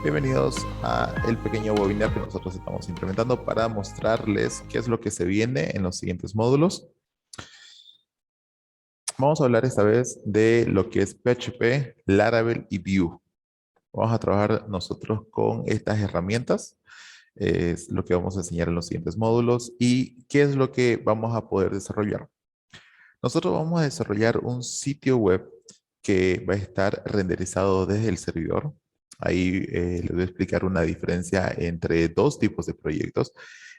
Bienvenidos a el pequeño webinar que nosotros estamos implementando para mostrarles qué es lo que se viene en los siguientes módulos. Vamos a hablar esta vez de lo que es PHP, Laravel y Vue. Vamos a trabajar nosotros con estas herramientas. Es lo que vamos a enseñar en los siguientes módulos y qué es lo que vamos a poder desarrollar. Nosotros vamos a desarrollar un sitio web que va a estar renderizado desde el servidor. Ahí les voy a explicar una diferencia entre dos tipos de proyectos.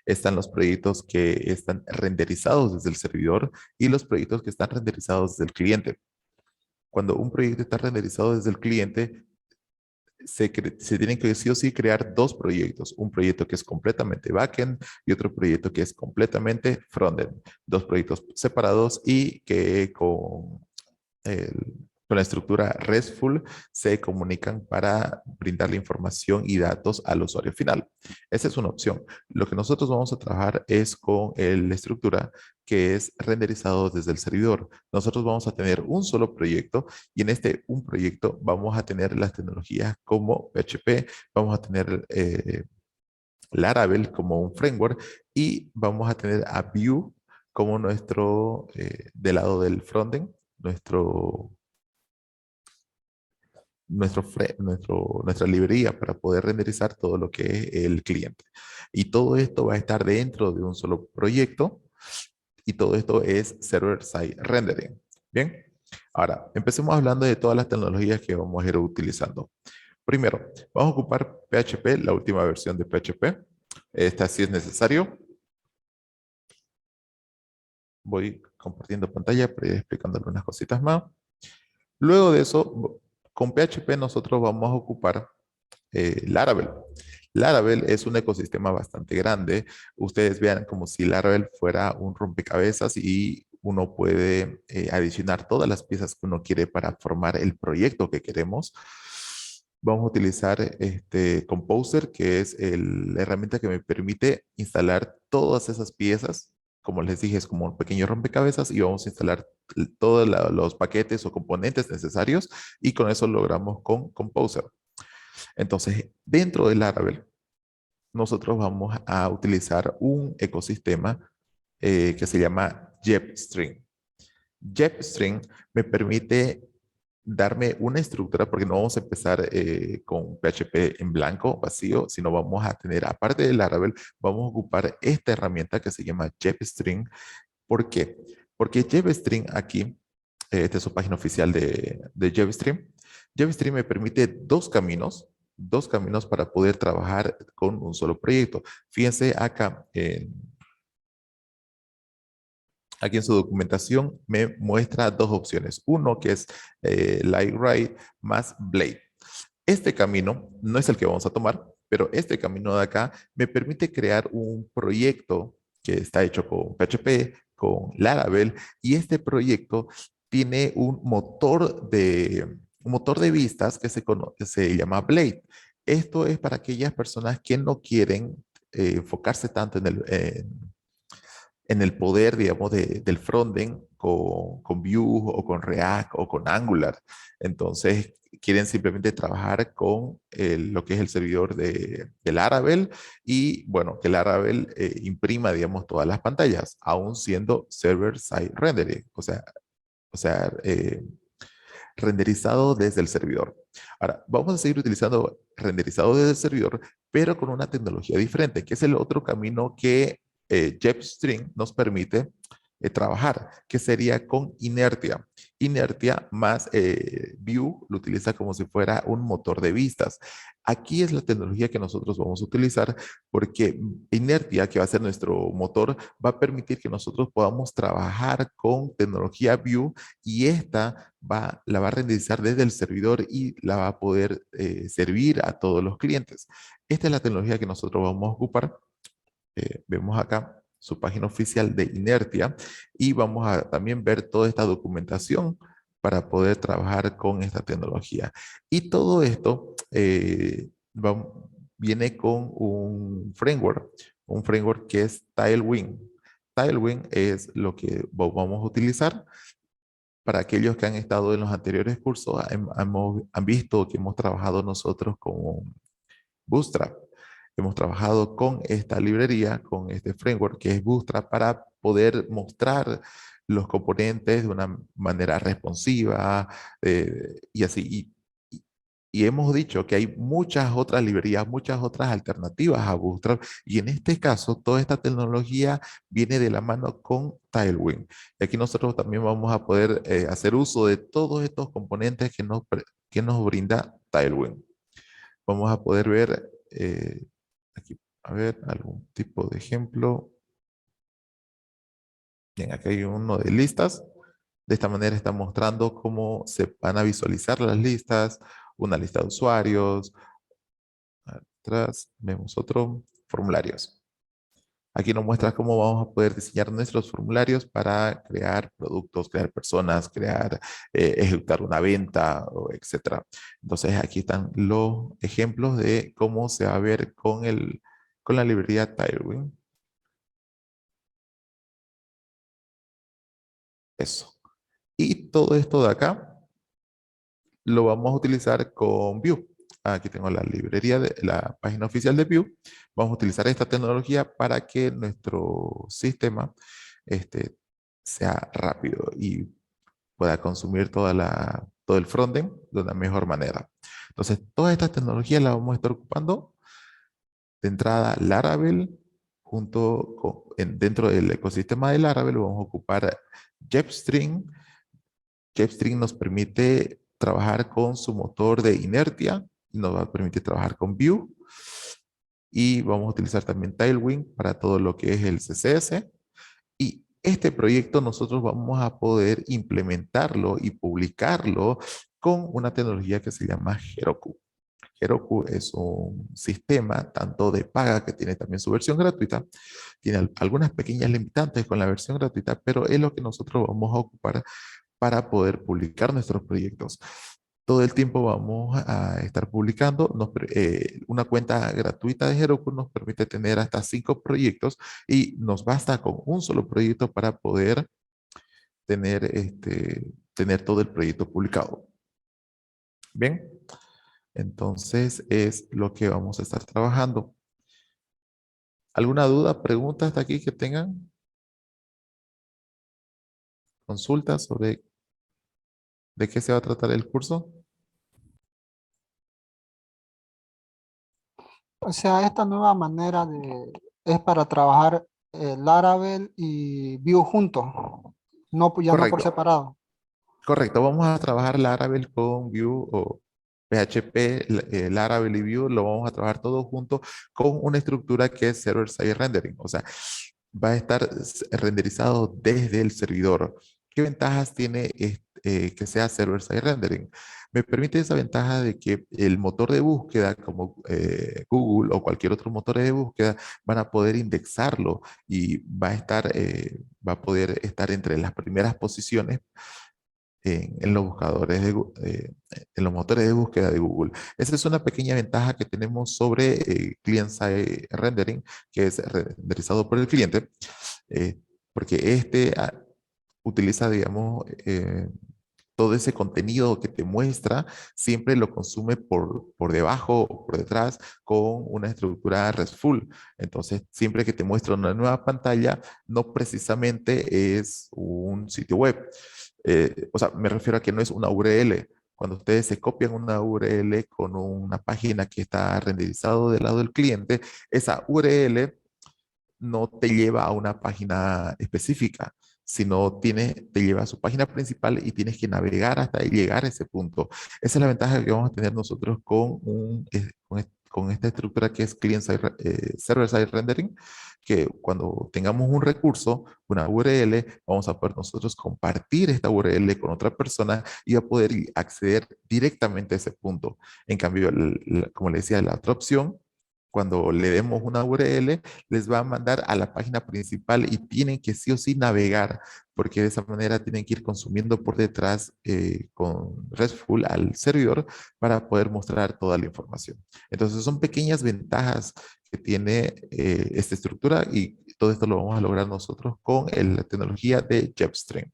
Están los proyectos que están renderizados desde el servidor y los proyectos que están renderizados desde el cliente. Cuando un proyecto está renderizado desde el cliente, se tienen que sí o sí crear dos proyectos. Un proyecto que es completamente backend y otro proyecto que es completamente frontend. Dos proyectos separados y que con la estructura RESTful se comunican para brindar la información y datos al usuario final. Esa es una opción. Lo que nosotros vamos a trabajar es con la estructura que es renderizado desde el servidor. Nosotros vamos a tener un solo proyecto y en un proyecto vamos a tener las tecnologías como PHP, vamos a tener Laravel como un framework y vamos a tener a Vue como del lado del frontend, nuestra librería para poder renderizar todo lo que es el cliente. Y todo esto va a estar dentro de un solo proyecto y todo esto es server-side rendering. Bien, ahora empecemos hablando de todas las tecnologías que vamos a ir utilizando. Primero, vamos a ocupar PHP, la última versión de PHP. Esta sí es necesario. Voy compartiendo pantalla para ir explicando algunas cositas más. Luego de eso, con PHP nosotros vamos a ocupar Laravel. Laravel es un ecosistema bastante grande. Ustedes vean como si Laravel fuera un rompecabezas y uno puede adicionar todas las piezas que uno quiere para formar el proyecto que queremos. Vamos a utilizar Composer, que es la herramienta que me permite instalar todas esas piezas. Como les dije, es como un pequeño rompecabezas y vamos a instalar todos los paquetes o componentes necesarios y con eso logramos con Composer. Entonces, dentro de Laravel, nosotros vamos a utilizar un ecosistema que se llama JetString. JetString me permite darme una estructura, porque no vamos a empezar con PHP en blanco, vacío, sino vamos a tener, aparte de Laravel, vamos a ocupar esta herramienta que se llama JetString. ¿Por qué? Porque JetString aquí, esta es su página oficial de JetString. JetString me permite dos caminos para poder trabajar con un solo proyecto. Fíjense acá, aquí en su documentación me muestra dos opciones. Uno que es Lightride más Blade. Este camino no es el que vamos a tomar, pero este camino de acá me permite crear un proyecto que está hecho con PHP, con Laravel, y este proyecto tiene un motor de vistas que se llama Blade. Esto es para aquellas personas que no quieren enfocarse tanto en el poder, digamos, del frontend con Vue o con React o con Angular. Entonces, quieren simplemente trabajar con lo que es el servidor de Laravel y, bueno, que Laravel imprima, digamos, todas las pantallas, aún siendo server-side rendering, o sea, renderizado desde el servidor. Ahora, vamos a seguir utilizando renderizado desde el servidor, pero con una tecnología diferente, que es el otro camino que JetString nos permite trabajar, que sería con inertia. Inertia más Vue lo utiliza como si fuera un motor de vistas. Aquí es la tecnología que nosotros vamos a utilizar porque inertia, que va a ser nuestro motor, va a permitir que nosotros podamos trabajar con tecnología Vue y esta la va a renderizar desde el servidor y la va a poder servir a todos los clientes. Esta es la tecnología que nosotros vamos a ocupar. Vemos acá su página oficial de Inertia y vamos a también ver toda esta documentación para poder trabajar con esta tecnología. Y todo esto viene con un framework que es Tailwind. Tailwind es lo que vamos a utilizar. Para aquellos que han estado en los anteriores cursos, han visto que hemos trabajado nosotros Bootstrap. Hemos trabajado con esta librería, con este framework que es Bootstrap para poder mostrar los componentes de una manera responsiva y así. Y hemos dicho que hay muchas otras librerías, muchas otras alternativas a Bootstrap y en este caso toda esta tecnología viene de la mano con Tailwind. Y aquí nosotros también vamos a poder hacer uso de todos estos componentes que nos brinda Tailwind. Vamos a poder ver aquí, a ver, algún tipo de ejemplo. Bien, aquí hay uno de listas. De esta manera está mostrando cómo se van a visualizar las listas, una lista de usuarios. Atrás vemos otro, formularios. Aquí nos muestra cómo vamos a poder diseñar nuestros formularios para crear productos, crear personas, crear, ejecutar una venta, etcétera. Entonces aquí están los ejemplos de cómo se va a ver con la librería Tailwind. Eso. Y todo esto de acá lo vamos a utilizar con Vue. Aquí tengo la librería de la página oficial de Vue. Vamos a utilizar esta tecnología para que nuestro sistema este, sea rápido y pueda consumir todo el frontend de una mejor manera. Entonces, todas estas tecnologías las vamos a estar ocupando de entrada Laravel, dentro del ecosistema de Laravel vamos a ocupar JetString. JetString nos permite trabajar con su motor de inercia, nos va a permitir trabajar con Vue y vamos a utilizar también Tailwind para todo lo que es el CSS. Y este proyecto nosotros vamos a poder implementarlo y publicarlo con una tecnología que se llama Heroku. Heroku es un sistema tanto de paga que tiene también su versión gratuita. Tiene algunas pequeñas limitantes con la versión gratuita, pero es lo que nosotros vamos a ocupar para poder publicar nuestros proyectos. Todo el tiempo vamos a estar publicando. Una cuenta gratuita de Heroku nos permite tener hasta 5 proyectos y nos basta con un solo proyecto para poder tener todo el proyecto publicado. Bien, entonces es lo que vamos a estar trabajando. ¿Alguna duda, pregunta hasta aquí que tengan? ¿Consultas sobre de qué se va a tratar el curso? O sea, esta nueva manera es para trabajar Laravel y Vue juntos, no, ya no por Correcto. separado. Correcto, vamos a trabajar Laravel con Vue o PHP, Laravel y Vue, lo vamos a trabajar todo junto con una estructura que es server-side rendering. O sea, va a estar renderizado desde el servidor. ¿Qué ventajas tiene que sea server-side rendering? Me permite esa ventaja de que el motor de búsqueda como Google o cualquier otro motor de búsqueda van a poder indexarlo y va a poder estar entre las primeras posiciones en los buscadores en los motores de búsqueda de Google. Esa es una pequeña ventaja que tenemos sobre client-side rendering, que es renderizado por el cliente, eh, porque utiliza, digamos, todo ese contenido que te muestra, siempre lo consume por debajo o por detrás con una estructura RESTful. Entonces, siempre que te muestra una nueva pantalla, no precisamente es un sitio web. O sea, me refiero a que no es una URL. Cuando ustedes se copian una URL con una página que está renderizado del lado del cliente, esa URL no te lleva a una página específica, sino te lleva a su página principal y tienes que navegar hasta llegar a ese punto. Esa es la ventaja que vamos a tener nosotros con esta estructura que es Server-Side Rendering, que cuando tengamos un recurso, una URL, vamos a poder nosotros compartir esta URL con otra persona y va a poder acceder directamente a ese punto. En cambio, como le decía, la otra opción, cuando le demos una URL, les va a mandar a la página principal y tienen que sí o sí navegar, porque de esa manera tienen que ir consumiendo por detrás con RESTful al servidor para poder mostrar toda la información. Entonces son pequeñas ventajas que tiene esta estructura y todo esto lo vamos a lograr nosotros con la tecnología de JetStream.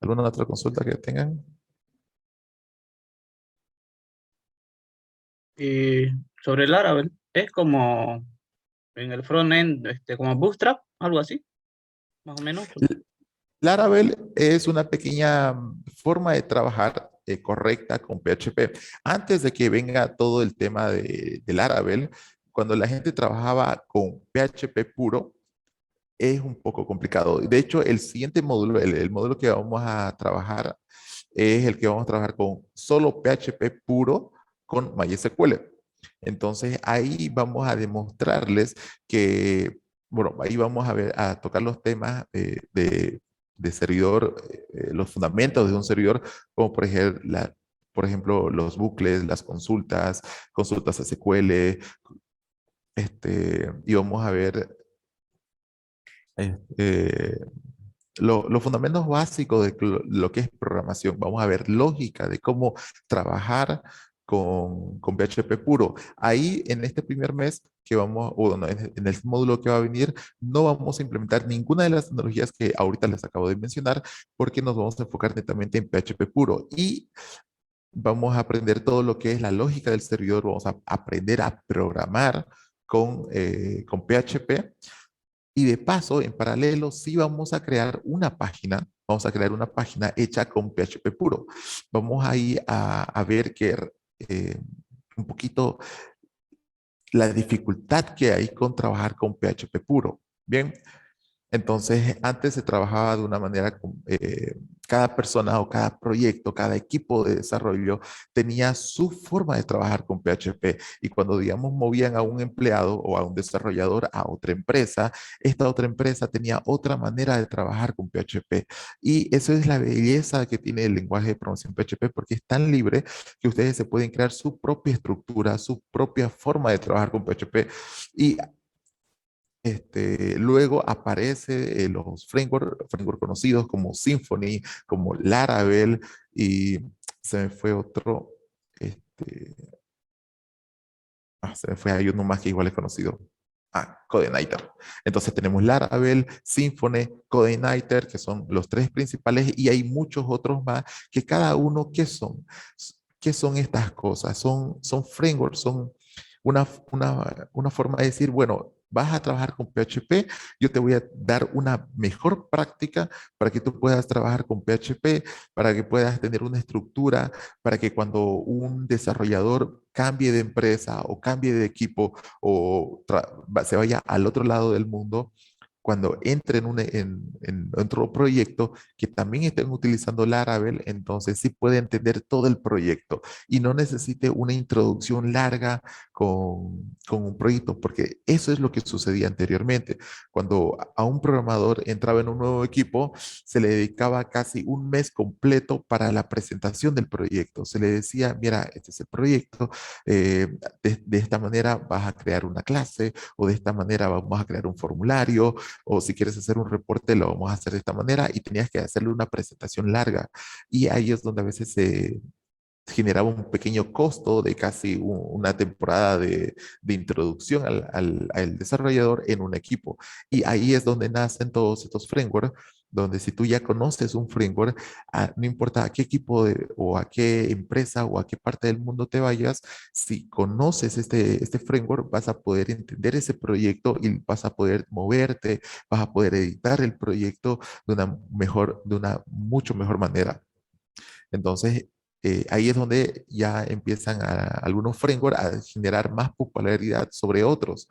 ¿Alguna otra consulta que tengan? Y sobre el Laravel, es como en el frontend, como Bootstrap, algo así, más o menos. L- Laravel es una pequeña forma de trabajar correcta con PHP. Antes de que venga todo el tema de Laravel, cuando la gente trabajaba con PHP puro, es un poco complicado. De hecho, el siguiente módulo, el módulo que vamos a trabajar, es el que vamos a trabajar con solo PHP puro con MySQL. Entonces, ahí vamos a demostrarles que, bueno, ahí vamos a ver, a tocar los temas de servidor, los fundamentos de un servidor, como por ejemplo, los bucles, las consultas, consultas SQL, y vamos a ver este, los fundamentos básicos de lo que es programación. Vamos a ver lógica de cómo trabajar con PHP puro. Ahí en este primer mes que vamos, o bueno, en el módulo que va a venir, no vamos a implementar ninguna de las tecnologías que ahorita les acabo de mencionar, porque nos vamos a enfocar netamente en PHP puro. Y vamos a aprender todo lo que es la lógica del servidor, vamos a aprender a programar con PHP y de paso, en paralelo, sí vamos a crear una página, vamos a crear una página hecha con PHP puro. Vamos ahí a ver que eh, un poquito la dificultad que hay con trabajar con PHP puro. Bien, entonces, antes se trabajaba de una manera, cada persona o cada proyecto, cada equipo de desarrollo tenía su forma de trabajar con PHP y cuando, digamos, movían a un empleado o a un desarrollador a otra empresa, esta otra empresa tenía otra manera de trabajar con PHP. Y eso es la belleza que tiene el lenguaje de programación PHP porque es tan libre que ustedes se pueden crear su propia estructura, su propia forma de trabajar con PHP. Y luego aparece los framework conocidos como Symfony, como Laravel y se me fue otro, este, se me fue, hay uno más que igual es conocido. Codeniter. Entonces tenemos Laravel, Symfony, Codeniter, que son los tres principales, y hay muchos otros más que cada uno, ¿qué son? ¿Qué son estas cosas? Son frameworks, son una forma de decir, bueno, vas a trabajar con PHP, yo te voy a dar una mejor práctica para que tú puedas trabajar con PHP, para que puedas tener una estructura, para que cuando un desarrollador cambie de empresa o cambie de equipo o se vaya al otro lado del mundo, cuando entre en otro proyecto que también estén utilizando Laravel, entonces sí puede entender todo el proyecto y no necesite una introducción larga con un proyecto, porque eso es lo que sucedía anteriormente. Cuando a un programador entraba en un nuevo equipo, se le dedicaba casi un mes completo para la presentación del proyecto. Se le decía, mira, este es el proyecto, eh, de esta manera vas a crear una clase o de esta manera vamos a crear un formulario o si quieres hacer un reporte lo vamos a hacer de esta manera y tenías que hacerle una presentación larga. Y ahí es donde a veces se generaba un pequeño costo de casi una temporada de introducción al desarrollador en un equipo. Y ahí es donde nacen todos estos frameworks, donde si tú ya conoces un framework, no importa a qué equipo o a qué empresa o a qué parte del mundo te vayas, si conoces este framework, vas a poder entender ese proyecto y vas a poder moverte, vas a poder editar el proyecto de una mucho mejor manera. Entonces, ahí es donde ya empiezan algunos frameworks a generar más popularidad sobre otros,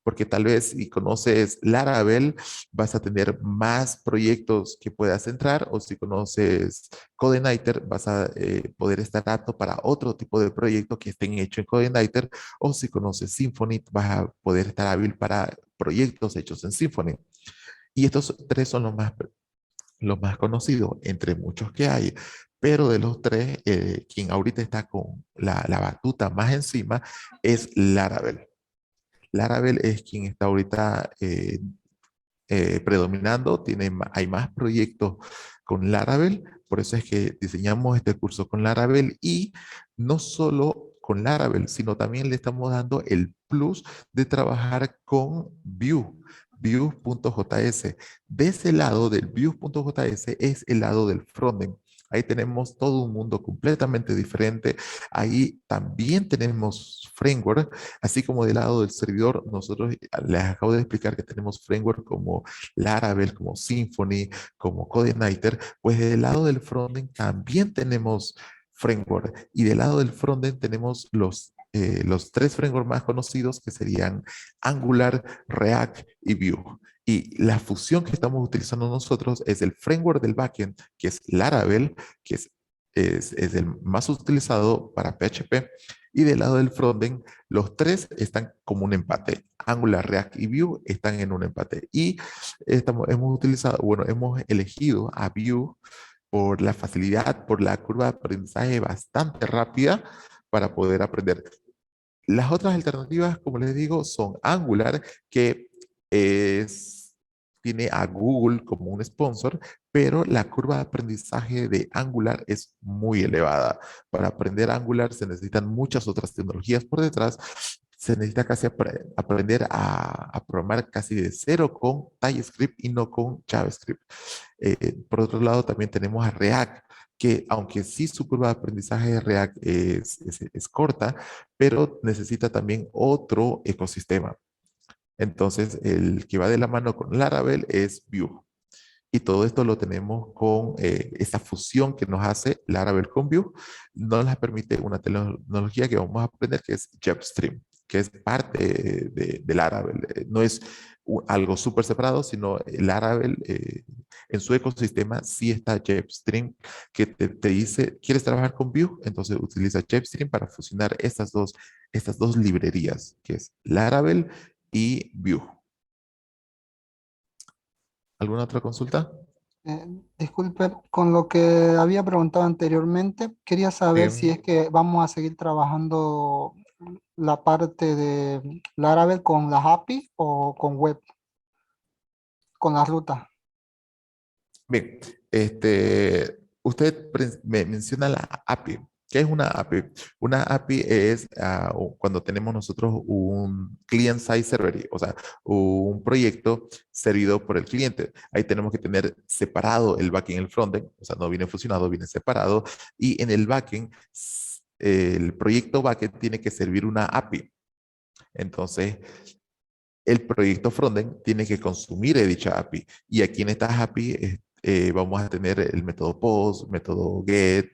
porque tal vez si conoces Laravel vas a tener más proyectos que puedas entrar o si conoces Codeniter vas a poder estar apto para otro tipo de proyecto que estén hechos en Codeniter o si conoces Symfony vas a poder estar hábil para proyectos hechos en Symfony. Y estos tres son los más conocidos, entre muchos que hay, pero de los tres, quien ahorita está con la batuta más encima es Laravel. Laravel es quien está ahorita predominando, hay más proyectos con Laravel, por eso es que diseñamos este curso con Laravel y no solo con Laravel, sino también le estamos dando el plus de trabajar con Vue. Vue.js. De ese lado del Vue.js es el lado del frontend. Ahí tenemos todo un mundo completamente diferente. Ahí también tenemos framework, así como del lado del servidor, nosotros les acabo de explicar que tenemos framework como Laravel, como Symfony, como CodeIgniter, pues del lado del frontend también tenemos framework y del lado del frontend tenemos los tres frameworks más conocidos que serían Angular, React y Vue. Y la fusión que estamos utilizando nosotros es el framework del backend, que es Laravel, que es el más utilizado para PHP. Y del lado del frontend, los tres están como un empate. Angular, React y Vue están en un empate. Y hemos utilizado, bueno, hemos elegido a Vue por la facilidad, por la curva de aprendizaje bastante rápida para poder aprender. Las otras alternativas, como les digo, son Angular, que tiene a Google como un sponsor, pero la curva de aprendizaje de Angular es muy elevada. Para aprender Angular se necesitan muchas otras tecnologías por detrás. Se necesita casi aprender a programar casi de cero con TypeScript y no con JavaScript. Por otro lado, también tenemos a React, que aunque sí su curva de aprendizaje de React es corta, pero necesita también otro ecosistema. Entonces, el que va de la mano con Laravel es Vue. Y todo esto lo tenemos con esta fusión que nos hace Laravel con Vue. Nos la permite una tecnología que vamos a aprender que es JetStream, que es parte de Laravel. No es algo súper separado, sino Laravel en su ecosistema sí está JetStream, que te dice, ¿quieres trabajar con Vue? Entonces utiliza JetStream para fusionar estas dos librerías, que es Laravel y Vue. ¿Alguna otra consulta? Eh, Disculpe, con lo que había preguntado anteriormente, quería saber si Sí. es que vamos a seguir trabajando la parte de Laravel con las API o con web, con la ruta. Bien, usted me menciona la API. ¿Qué es una API? Una API es cuando tenemos nosotros un client-side server, o sea, un proyecto servido por el cliente. Ahí tenemos que tener separado el backend y el frontend, o sea, no viene fusionado, viene separado. Y en el backend, el proyecto backend tiene que servir una API. Entonces, el proyecto frontend tiene que consumir dicha API. Y aquí en esta API vamos a tener el método post, método get,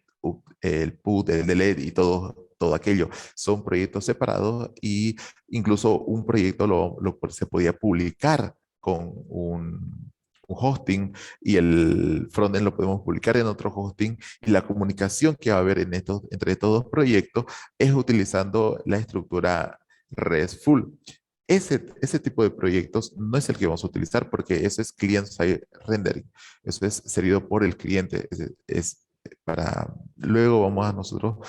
el put, el delete y todo aquello. Son proyectos separados y incluso un proyecto se podía publicar con un hosting y el frontend lo podemos publicar en otro hosting y la comunicación que va a haber entre estos dos proyectos es utilizando la estructura RESTful. Ese tipo de proyectos no es el que vamos a utilizar porque eso es client-side rendering. Eso es servido por el cliente. Para luego vamos a nosotros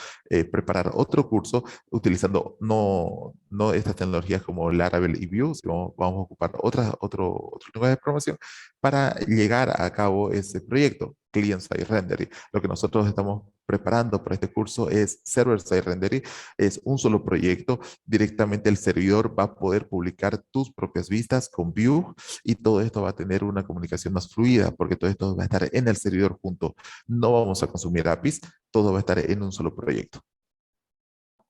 preparar otro curso utilizando no estas tecnologías como Laravel y Vue, sino vamos a ocupar otro lenguaje de programación para llegar a cabo ese proyecto, client-side rendering. Lo que nosotros estamos preparando para este curso es server-side rendering, es un solo proyecto. Directamente el servidor va a poder publicar tus propias vistas con Vue y todo esto va a tener una comunicación más fluida porque todo esto va a estar en el servidor junto. No vamos a consumir APIs, todo va a estar en un solo proyecto.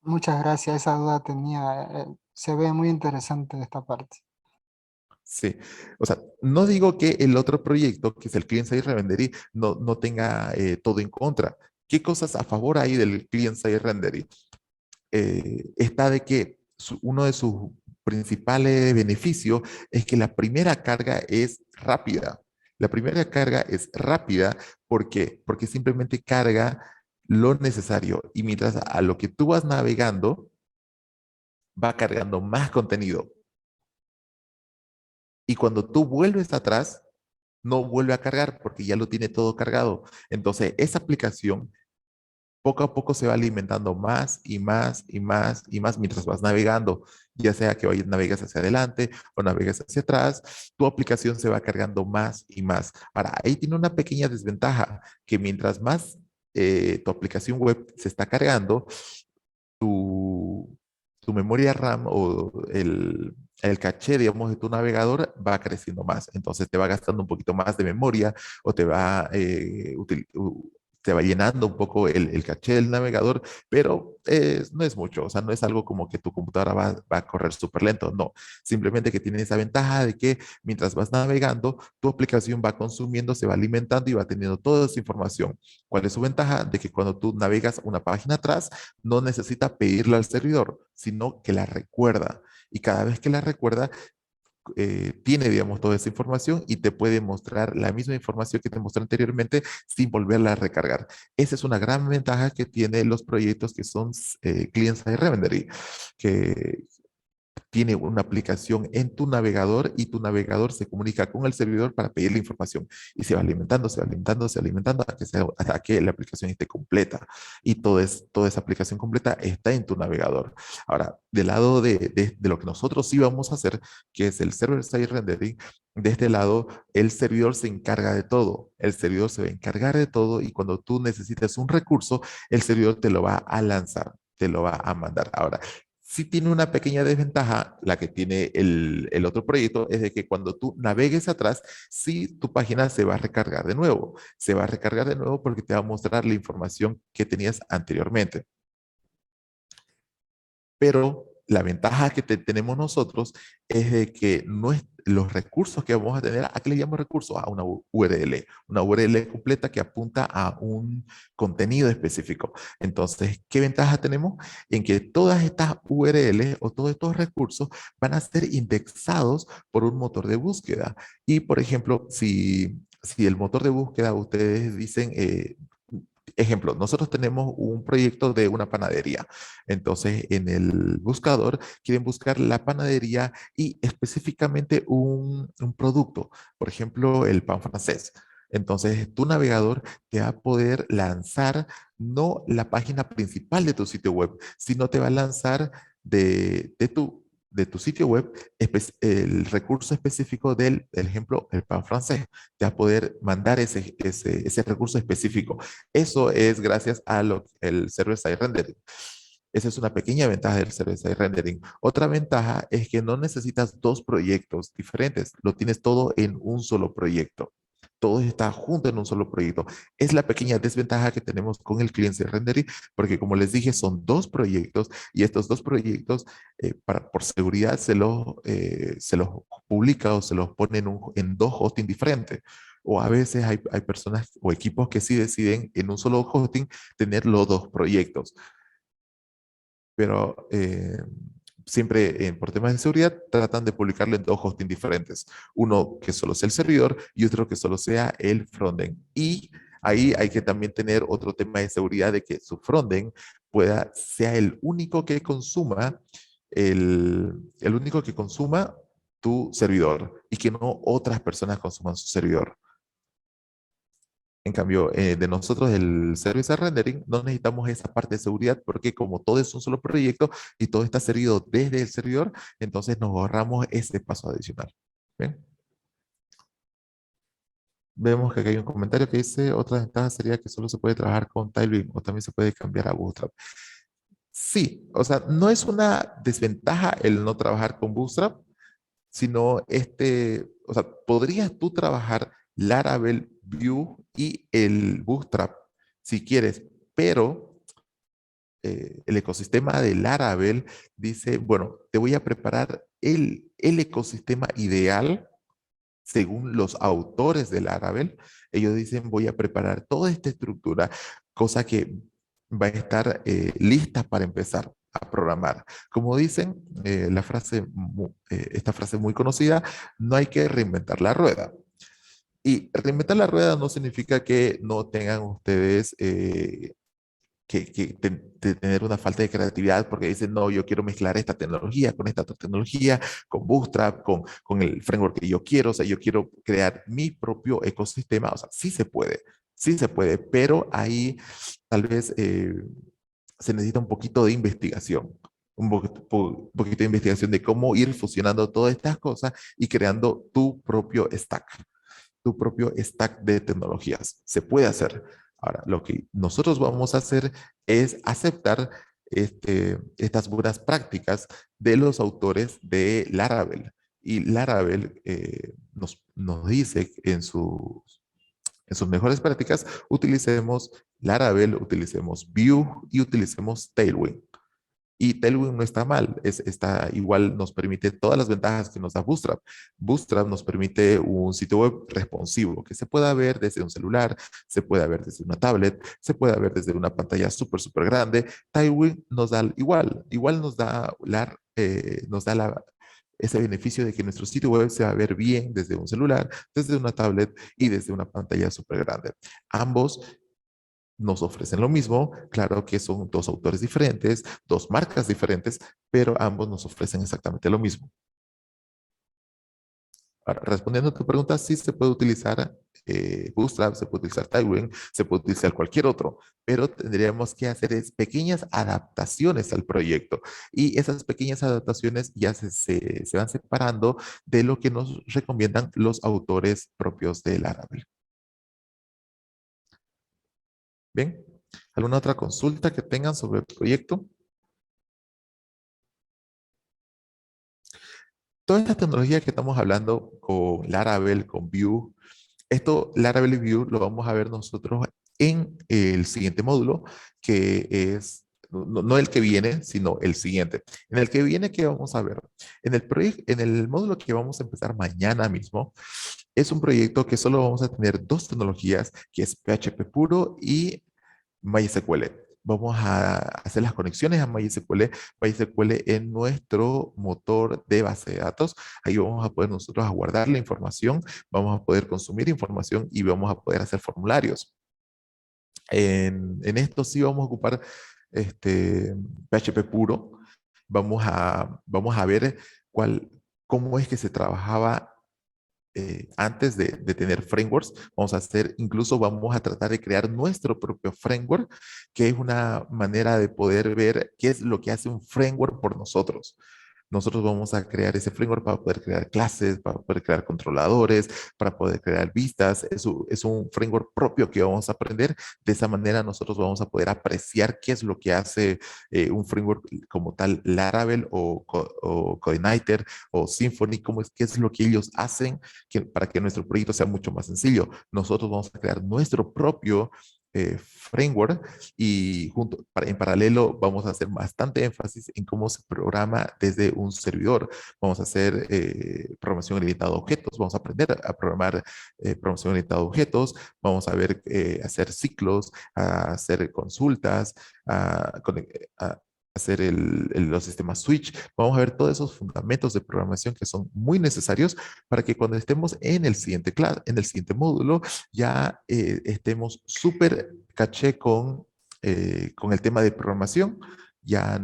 Muchas gracias, esa duda tenía. Se ve muy interesante esta parte. Sí, o sea, no digo que el otro proyecto, que es el client-side rendering, no tenga todo en contra. ¿Qué cosas a favor hay del client-side rendering? Está de que uno de sus principales beneficios es que la primera carga es rápida. La primera carga es rápida, ¿por qué? Porque simplemente carga lo necesario y mientras a lo que tú vas navegando, va cargando más contenido. Y cuando tú vuelves atrás, no vuelve a cargar porque ya lo tiene todo cargado. Entonces, esa aplicación poco a poco se va alimentando más y más y más y más mientras vas navegando, ya sea que vayas navegas hacia adelante o navegas hacia atrás, tu aplicación se va cargando más y más. Ahora, ahí tiene una pequeña desventaja, que mientras más tu aplicación web se está cargando, tu memoria RAM o el caché, digamos, de tu navegador va creciendo más. Entonces te va gastando un poquito más de memoria o se va llenando un poco el caché del navegador, pero no es mucho, o sea, no es algo como que tu computadora va a correr súper lento, no, simplemente que tiene esa ventaja de que mientras vas navegando, tu aplicación va consumiendo, se va alimentando y va teniendo toda esa información. ¿Cuál es su ventaja? De que cuando tú navegas una página atrás, no necesita pedirla al servidor, sino que la recuerda. Y cada vez que la recuerda, tiene, digamos, toda esa información y te puede mostrar la misma información que te mostró anteriormente sin volverla a recargar. Esa es una gran ventaja que tienen los proyectos que son client-side rendering, que tiene una aplicación en tu navegador y tu navegador se comunica con el servidor para pedir la información y se va alimentando, se va alimentando, se va alimentando hasta que la aplicación esté completa y toda esa aplicación completa está en tu navegador. Ahora, del lado de lo que nosotros sí vamos a hacer, que es el server-side rendering, de este lado, el servidor se encarga de todo. El servidor se va a encargar de todo y cuando tú necesites un recurso, el servidor te lo va a lanzar, te lo va a mandar. Ahora, sí tiene una pequeña desventaja, la que tiene el otro proyecto, es de que cuando tú navegues atrás, sí tu página se va a recargar de nuevo. Se va a recargar de nuevo porque te va a mostrar la información que tenías anteriormente. Pero la ventaja que tenemos nosotros es de que los recursos que vamos a tener, ¿a qué le llamamos recursos? A una URL completa que apunta a un contenido específico. Entonces, ¿qué ventaja tenemos? En que todas estas URLs o todos estos recursos van a ser indexados por un motor de búsqueda. Y, por ejemplo, si el motor de búsqueda, ustedes dicen, ejemplo, nosotros tenemos un proyecto de una panadería. Entonces, en el buscador quieren buscar la panadería y específicamente un producto, por ejemplo, el pan francés. Entonces, tu navegador te va a poder lanzar no la página principal de tu sitio web, sino te va a lanzar de tu sitio web el recurso específico del ejemplo, el pan francés. Te va a poder mandar ese recurso específico. Eso es gracias al server-side rendering. Esa es una pequeña ventaja del server-side rendering. Otra ventaja es que no necesitas dos proyectos diferentes, lo tienes todo en un solo proyecto. Todo está junto en un solo proyecto. Es la pequeña desventaja que tenemos con el client-side rendering, porque como les dije, son dos proyectos y estos dos proyectos, por seguridad, se los publica o se los pone en dos hosting diferentes. O a veces hay personas o equipos que sí deciden en un solo hosting tener los dos proyectos. Pero siempre por temas de seguridad tratan de publicarlo en dos hosting diferentes. Uno que solo sea el servidor y otro que solo sea el frontend. Y ahí hay que también tener otro tema de seguridad de que su frontend sea el único que consuma el único que consuma tu servidor y que no otras personas consuman su servidor. En cambio, de nosotros, el Service Rendering, no necesitamos esa parte de seguridad porque como todo es un solo proyecto y todo está servido desde el servidor, entonces nos ahorramos ese paso adicional. ¿Bien? Vemos que aquí hay un comentario que dice, otra ventaja sería que solo se puede trabajar con Tailwind o también se puede cambiar a Bootstrap. Sí, o sea, no es una desventaja el no trabajar con Bootstrap, sino o sea, podrías tú trabajar Laravel, Vue y el Bootstrap si quieres, pero el ecosistema de Laravel dice, bueno, te voy a preparar el ecosistema ideal según los autores de Laravel. Ellos dicen, voy a preparar toda esta estructura, cosa que va a estar lista para empezar a programar. Como dicen, esta frase muy conocida, no hay que reinventar la rueda. Y reinventar la rueda no significa que no tengan ustedes tener una falta de creatividad porque dicen, no, yo quiero mezclar esta tecnología con esta otra tecnología, con Bootstrap, con el framework que yo quiero, o sea, yo quiero crear mi propio ecosistema, o sea, sí se puede, pero ahí tal vez se necesita un poquito de investigación. Poquito de investigación de cómo ir fusionando todas estas cosas y creando tu propio stack de tecnologías. Se puede hacer. Ahora, lo que nosotros vamos a hacer es aceptar estas buenas prácticas de los autores de Laravel. Y Laravel nos dice en sus mejores prácticas, utilicemos Laravel, utilicemos Vue y utilicemos Tailwind. Y Tailwind no está mal, está igual, nos permite todas las ventajas que nos da Bootstrap. Bootstrap nos permite un sitio web responsivo que se pueda ver desde un celular, se pueda ver desde una tablet, se pueda ver desde una pantalla súper grande. Tailwind nos da igual nos da ese beneficio de que nuestro sitio web se va a ver bien desde un celular, desde una tablet y desde una pantalla súper grande. Ambos nos ofrecen lo mismo, claro que son dos autores diferentes, dos marcas diferentes, pero ambos nos ofrecen exactamente lo mismo. Ahora, respondiendo a tu pregunta, sí se puede utilizar Bootstrap, se puede utilizar Tailwind, se puede utilizar cualquier otro, pero tendríamos que hacer pequeñas adaptaciones al proyecto y esas pequeñas adaptaciones ya se van separando de lo que nos recomiendan los autores propios del Laravel. Bien, ¿alguna otra consulta que tengan sobre el proyecto? Toda esta tecnología que estamos hablando con Laravel, con Vue, esto Laravel y Vue lo vamos a ver nosotros en el siguiente módulo, que es no el que viene, sino el siguiente. En el que viene, ¿qué vamos a ver? En el módulo que vamos a empezar mañana mismo, es un proyecto que solo vamos a tener dos tecnologías, que es PHP puro y MySQL. Vamos a hacer las conexiones a MySQL en nuestro motor de base de datos. Ahí vamos a poder nosotros a guardar la información, vamos a poder consumir información y vamos a poder hacer formularios. En esto sí vamos a ocupar PHP puro. Vamos a ver cómo es que se trabajaba antes de tener frameworks. Incluso vamos a tratar de crear nuestro propio framework, que es una manera de poder ver qué es lo que hace un framework por nosotros. Nosotros vamos a crear ese framework para poder crear clases, para poder crear controladores, para poder crear vistas. Es un framework propio que vamos a aprender. De esa manera nosotros vamos a poder apreciar qué es lo que hace un framework como tal Laravel o Coordinator o Symfony, qué es lo que ellos hacen para que nuestro proyecto sea mucho más sencillo. Nosotros vamos a crear nuestro propio framework y en paralelo vamos a hacer bastante énfasis en cómo se programa desde un servidor. Vamos a hacer programación orientada a objetos, vamos a aprender a programar programación orientada a objetos, vamos a ver hacer ciclos, a hacer consultas, a hacer los sistemas switch. Vamos a ver todos esos fundamentos de programación que son muy necesarios para que cuando estemos en el siguiente módulo ya estemos súper caché con el tema de programación, ya,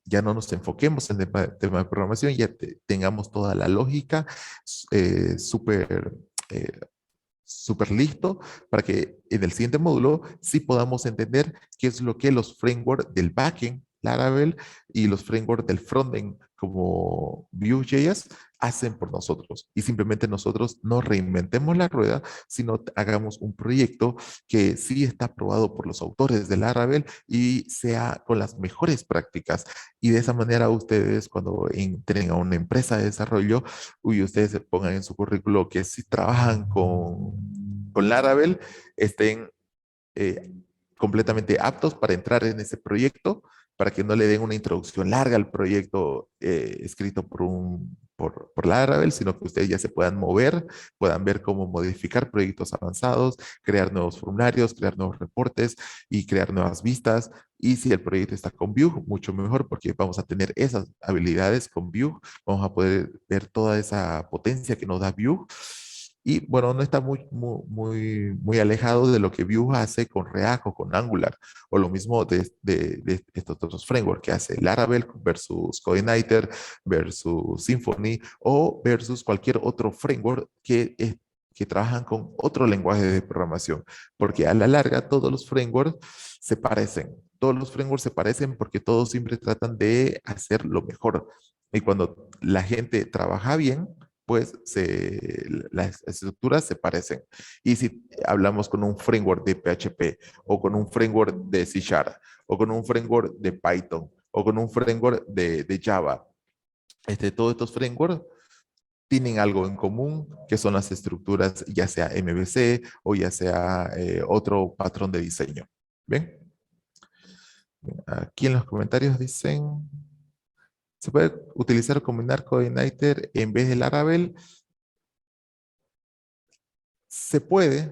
ya no nos enfoquemos en el tema de programación, ya tengamos toda la lógica súper súper listo para que en el siguiente módulo sí podamos entender qué es lo que los frameworks del backend, Laravel, y los frameworks del frontend como Vue.js hacen por nosotros. Y simplemente nosotros no reinventemos la rueda, sino hagamos un proyecto que sí está aprobado por los autores de Laravel y sea con las mejores prácticas. Y de esa manera ustedes cuando entren a una empresa de desarrollo, ustedes se pongan en su currículo que si trabajan con Laravel, estén eh, completamente aptos para entrar en ese proyecto, para que no le den una introducción larga al proyecto escrito por Laravel, sino que ustedes ya se puedan mover, puedan ver cómo modificar proyectos avanzados, crear nuevos formularios, crear nuevos reportes y crear nuevas vistas. Y si el proyecto está con Vue, mucho mejor porque vamos a tener esas habilidades con Vue, vamos a poder ver toda esa potencia que nos da Vue. Y bueno, no está muy alejado de lo que Vue hace con React o con Angular, o lo mismo de estos otros frameworks que hace Laravel versus Coordinator versus Symfony o versus cualquier otro framework que trabajan con otro lenguaje de programación, porque a la larga todos los frameworks se parecen. Todos los frameworks se parecen porque todos siempre tratan de hacer lo mejor. Y cuando la gente trabaja bien, pues las estructuras se parecen. Y si hablamos con un framework de PHP o con un framework de C Sharp o con un framework de Python o con un framework de Java, todos estos frameworks tienen algo en común, que son las estructuras, ya sea MVC o ya sea otro patrón de diseño. ¿Bien? Aquí en los comentarios dicen, ¿se puede utilizar o combinar Coordinator en vez del Laravel? Se puede,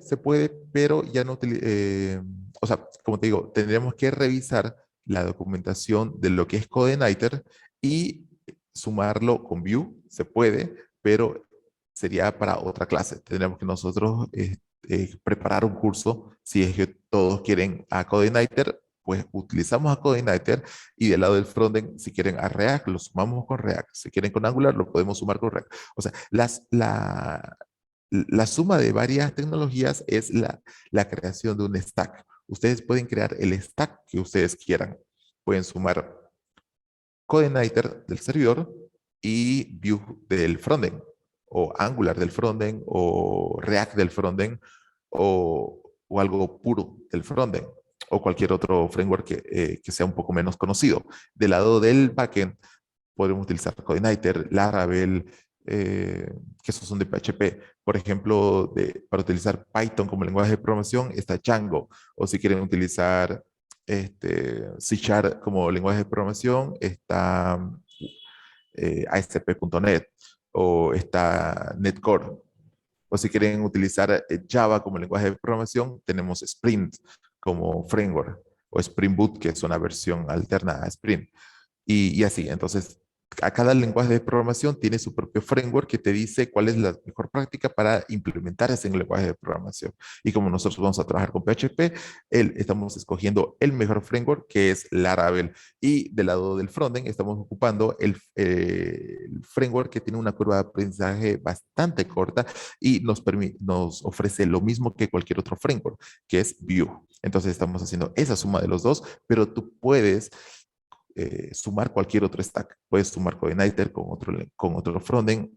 pero ya no o sea, como te digo, tendríamos que revisar la documentación de lo que es Coordinator y sumarlo con Vue, se puede, pero sería para otra clase. Tendríamos que nosotros preparar un curso, si es que todos quieren a Coordinator, pues utilizamos a Coordinator y del lado del frontend, si quieren a React, lo sumamos con React. Si quieren con Angular, lo podemos sumar con React. O sea, la suma de varias tecnologías es la creación de un stack. Ustedes pueden crear el stack que ustedes quieran. Pueden sumar Coordinator del servidor y Vue del frontend, o Angular del frontend, o React del frontend, o algo puro del frontend, o cualquier otro framework que sea un poco menos conocido. Del lado del backend, podemos utilizar Coordinator, Laravel, que esos son de PHP. Por ejemplo, para utilizar Python como lenguaje de programación está Django. O si quieren utilizar C# como lenguaje de programación está ASP.NET o está Netcore. O si quieren utilizar Java como lenguaje de programación, tenemos Sprint como framework o Spring Boot, que es una versión alterna a Sprint. Y así, entonces, a cada lenguaje de programación tiene su propio framework que te dice cuál es la mejor práctica para implementar ese lenguaje de programación. Y como nosotros vamos a trabajar con PHP, estamos escogiendo el mejor framework, que es Laravel. Y del lado del frontend estamos ocupando el framework que tiene una curva de aprendizaje bastante corta y nos ofrece lo mismo que cualquier otro framework, que es Vue. Entonces estamos haciendo esa suma de los dos, pero tú puedes sumar cualquier otro stack. Puedes sumar Coordinator con otro frontend.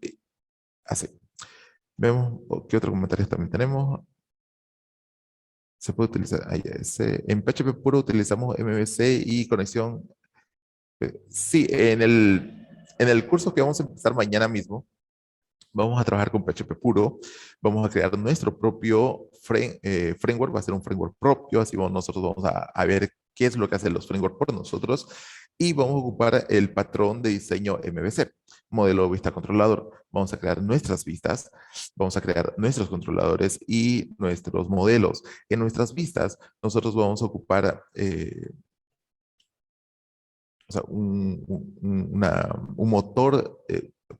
Así. Vemos qué otros comentarios también tenemos. Se puede utilizar. En PHP puro utilizamos MVC y conexión. Sí, en el curso que vamos a empezar mañana mismo, vamos a trabajar con PHP puro. Vamos a crear nuestro propio framework. Va a ser un framework propio. Así nosotros vamos a ver qué es lo que hacen los frameworks por nosotros. Y vamos a ocupar el patrón de diseño MVC, modelo vista controlador. Vamos a crear nuestras vistas, vamos a crear nuestros controladores y nuestros modelos. En nuestras vistas, nosotros vamos a ocupar o sea, un motor,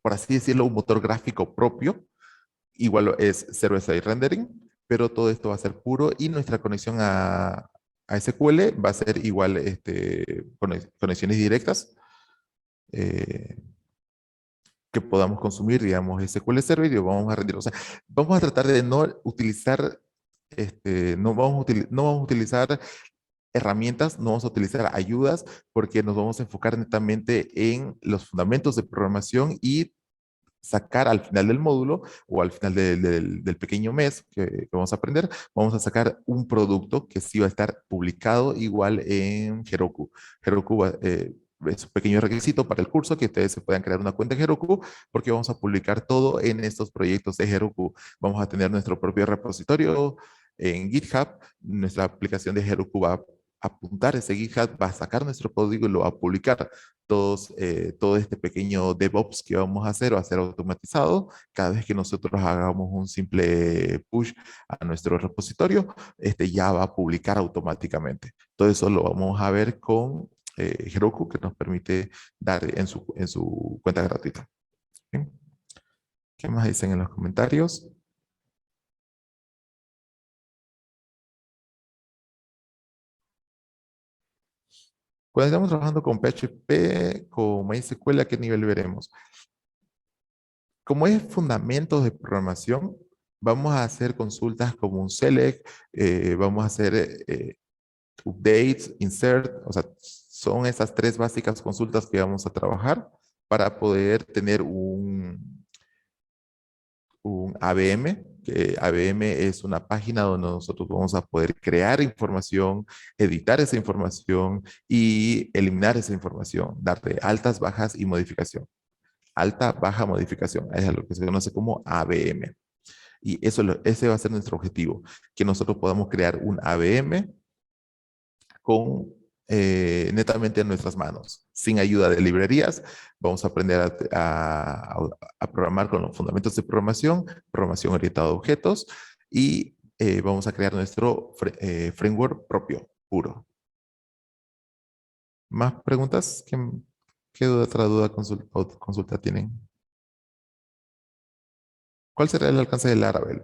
por así decirlo, un motor gráfico propio. Igual es server-side rendering, pero todo esto va a ser puro y nuestra conexión a SQL va a ser igual conexiones directas que podamos consumir, digamos, SQL Server y lo vamos a rendir. O sea, vamos a tratar de no utilizar, no vamos a utilizar herramientas, no vamos a utilizar ayudas porque nos vamos a enfocar netamente en los fundamentos de programación y sacar al final del módulo o al final del pequeño mes que vamos a aprender, vamos a sacar un producto que sí va a estar publicado igual en Heroku. Heroku es un pequeño requisito para el curso que ustedes se puedan crear una cuenta en Heroku porque vamos a publicar todo en estos proyectos de Heroku. Vamos a tener nuestro propio repositorio en GitHub. Nuestra aplicación de Heroku va a apuntar ese GitHub, va a sacar nuestro código y lo va a publicar. Todo este pequeño DevOps que vamos a hacer va a ser automatizado. Cada vez que nosotros hagamos un simple push a nuestro repositorio, ya va a publicar automáticamente. Todo eso lo vamos a ver con Heroku, que nos permite dar en su cuenta gratuita. ¿Bien? ¿Qué más dicen en los comentarios? Cuando estamos trabajando con PHP, con MySQL, ¿a qué nivel veremos? Como es fundamentos de programación, vamos a hacer consultas como un select, vamos a hacer updates, insert, o sea, son esas tres básicas consultas que vamos a trabajar para poder tener un ABM, que ABM es una página donde nosotros vamos a poder crear información, editar esa información y eliminar esa información, darle altas, bajas y modificación. alta, baja modificación. Es lo que se conoce como ABM. Y ese va a ser nuestro objetivo, que nosotros podamos crear un ABM con netamente en nuestras manos, sin ayuda de librerías. Vamos a aprender a programar con los fundamentos de programación, programación orientada a objetos, y vamos a crear nuestro framework propio, puro. ¿Más preguntas? ¿Qué otra duda o consulta tienen? ¿Cuál será el alcance del Laravel?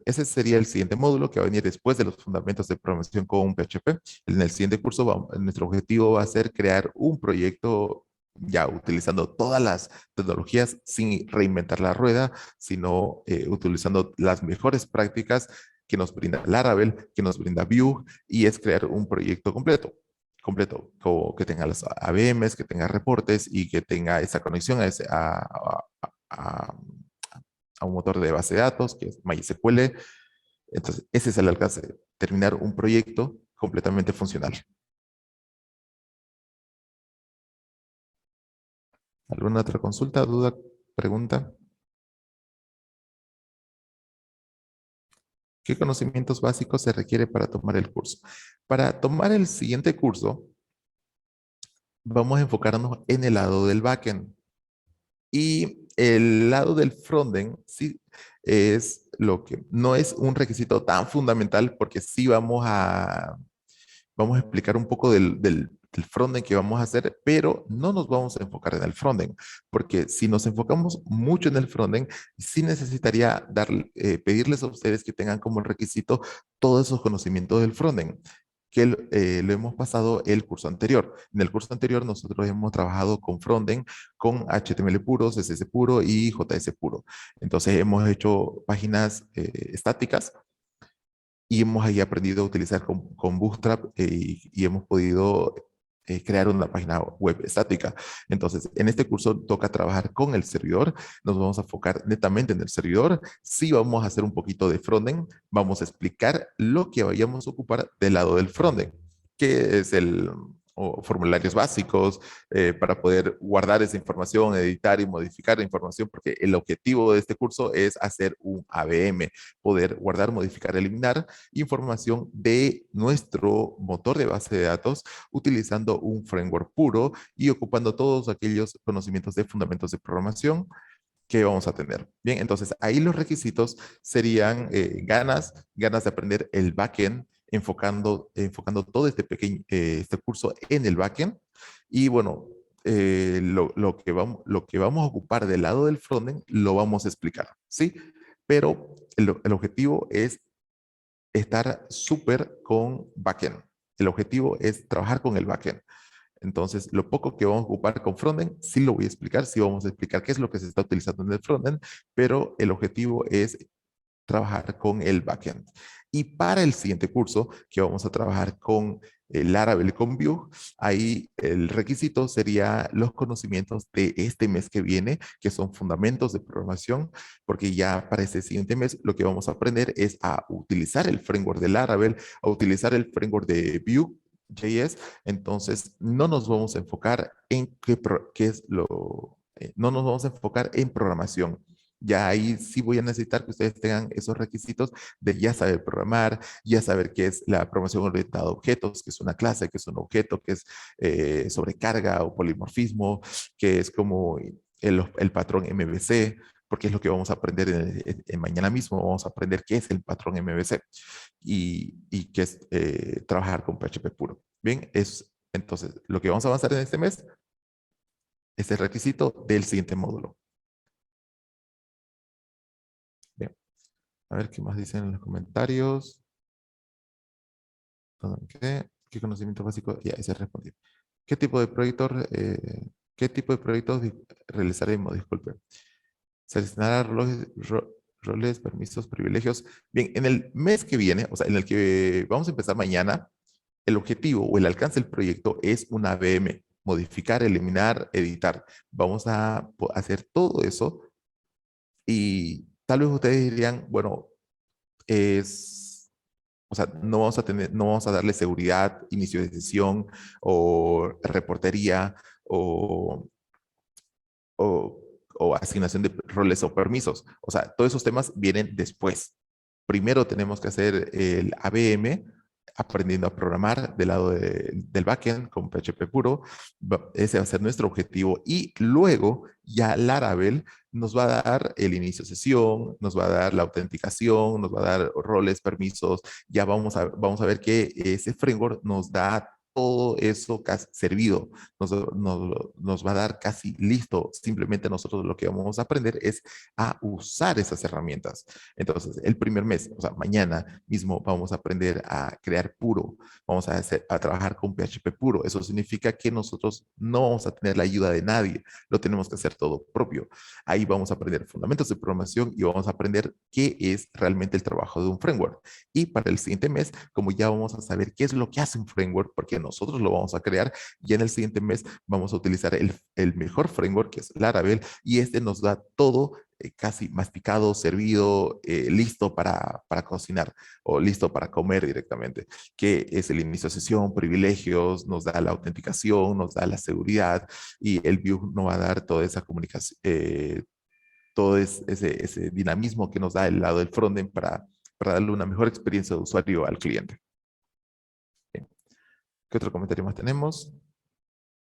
Ese sería el siguiente módulo que va a venir después de los fundamentos de programación con PHP. En el siguiente curso, nuestro objetivo va a ser crear un proyecto ya utilizando todas las tecnologías sin reinventar la rueda, sino utilizando las mejores prácticas que nos brinda Laravel, que nos brinda Vue, y es crear un proyecto completo, que tenga las AVMs, que tenga reportes y que tenga esa conexión a a un motor de base de datos, que es MySQL. Entonces, ese es el alcance, terminar un proyecto completamente funcional. ¿Alguna otra consulta, duda, pregunta? ¿Qué conocimientos básicos se requiere para tomar el curso? Para tomar el siguiente curso, vamos a enfocarnos en el lado del backend. Y el lado del frontend, sí, es lo que no es un requisito tan fundamental, porque sí vamos a explicar un poco del frontend que vamos a hacer, pero no nos vamos a enfocar en el frontend, porque si nos enfocamos mucho en el frontend, sí necesitaría pedirles a ustedes que tengan como requisito todos esos conocimientos del frontend, que lo hemos pasado el curso anterior. En el curso anterior nosotros hemos trabajado con frontend, con HTML puro, CSS puro y JS puro. Entonces hemos hecho páginas estáticas, y hemos ahí aprendido a utilizar con Bootstrap, y hemos podido crear una página web estática. Entonces, en este curso toca trabajar con el servidor, nos vamos a enfocar netamente en el servidor, sí vamos a hacer un poquito de frontend, vamos a explicar lo que vayamos a ocupar del lado del frontend, que es o formularios básicos, para poder guardar esa información, editar y modificar la información, porque el objetivo de este curso es hacer un ABM, poder guardar, modificar, eliminar información de nuestro motor de base de datos utilizando un framework puro y ocupando todos aquellos conocimientos de fundamentos de programación que vamos a tener. Bien, entonces ahí los requisitos serían ganas de aprender el backend, enfocando todo este curso en el backend. Y bueno, lo que vamos a ocupar del lado del frontend lo vamos a explicar, ¿sí? Pero el objetivo es estar súper con backend. El objetivo es trabajar con el backend. Entonces, lo poco que vamos a ocupar con frontend, sí lo voy a explicar, sí vamos a explicar qué es lo que se está utilizando en el frontend, pero el objetivo es trabajar con el backend. Y para el siguiente curso, que vamos a trabajar con el Laravel y con Vue, ahí el requisito sería los conocimientos de este mes que viene, que son fundamentos de programación, porque ya para este siguiente mes lo que vamos a aprender es a utilizar el framework de Laravel, a utilizar el framework de Vue.js. Entonces, no nos vamos a enfocar en qué es no nos vamos a enfocar en programación. Ya ahí sí voy a necesitar que ustedes tengan esos requisitos de ya saber programar, ya saber qué es la programación orientada a objetos, que es una clase, que es un objeto, que es sobrecarga o polimorfismo, que es como el patrón MVC, porque es lo que vamos a aprender mañana mismo. Vamos a aprender qué es el patrón MVC y qué es trabajar con PHP puro. Bien, entonces lo que vamos a avanzar en este mes es el requisito del siguiente módulo. Bien. A ver qué más dicen en los comentarios. ¿Qué conocimiento básico? Ya, ese respondió. ¿Qué tipo de proyectos, realizaremos? Disculpe. Seleccionar roles, permisos, privilegios. Bien, en el mes que viene, o sea, en el que vamos a empezar mañana, el objetivo o el alcance del proyecto es una VM. Modificar, eliminar, editar. Vamos a hacer todo eso, y tal vez ustedes dirían, bueno, o sea, no vamos a darle seguridad, inicio de sesión o reportería o o asignación de roles o permisos. O sea, todos esos temas vienen después. Primero tenemos que hacer el ABM, aprendiendo a programar del lado del backend con PHP puro. Ese va a ser nuestro objetivo. Y luego ya Laravel nos va a dar el inicio de sesión, nos va a dar la autenticación, nos va a dar roles, permisos. Ya vamos a ver que ese framework nos da todo eso casi servido, nos va a dar casi listo. Simplemente nosotros lo que vamos a aprender es a usar esas herramientas. Entonces, el primer mes, o sea, mañana mismo vamos a aprender a crear puro, vamos a trabajar con PHP puro. Eso significa que nosotros no vamos a tener la ayuda de nadie, lo tenemos que hacer todo propio. Ahí vamos a aprender fundamentos de programación y vamos a aprender qué es realmente el trabajo de un framework. Y para el siguiente mes, como ya vamos a saber qué es lo que hace un framework, porque nosotros lo vamos a crear, ya en el siguiente mes vamos a utilizar el mejor framework, que es Laravel, y este nos da todo casi masticado, servido, listo para cocinar o listo para comer directamente, que es el inicio de sesión, privilegios, nos da la autenticación, nos da la seguridad, y el Vue nos va a dar toda esa comunicación, todo ese dinamismo que nos da el lado del frontend para darle una mejor experiencia de usuario al cliente. Bien. ¿Qué otro comentario más tenemos?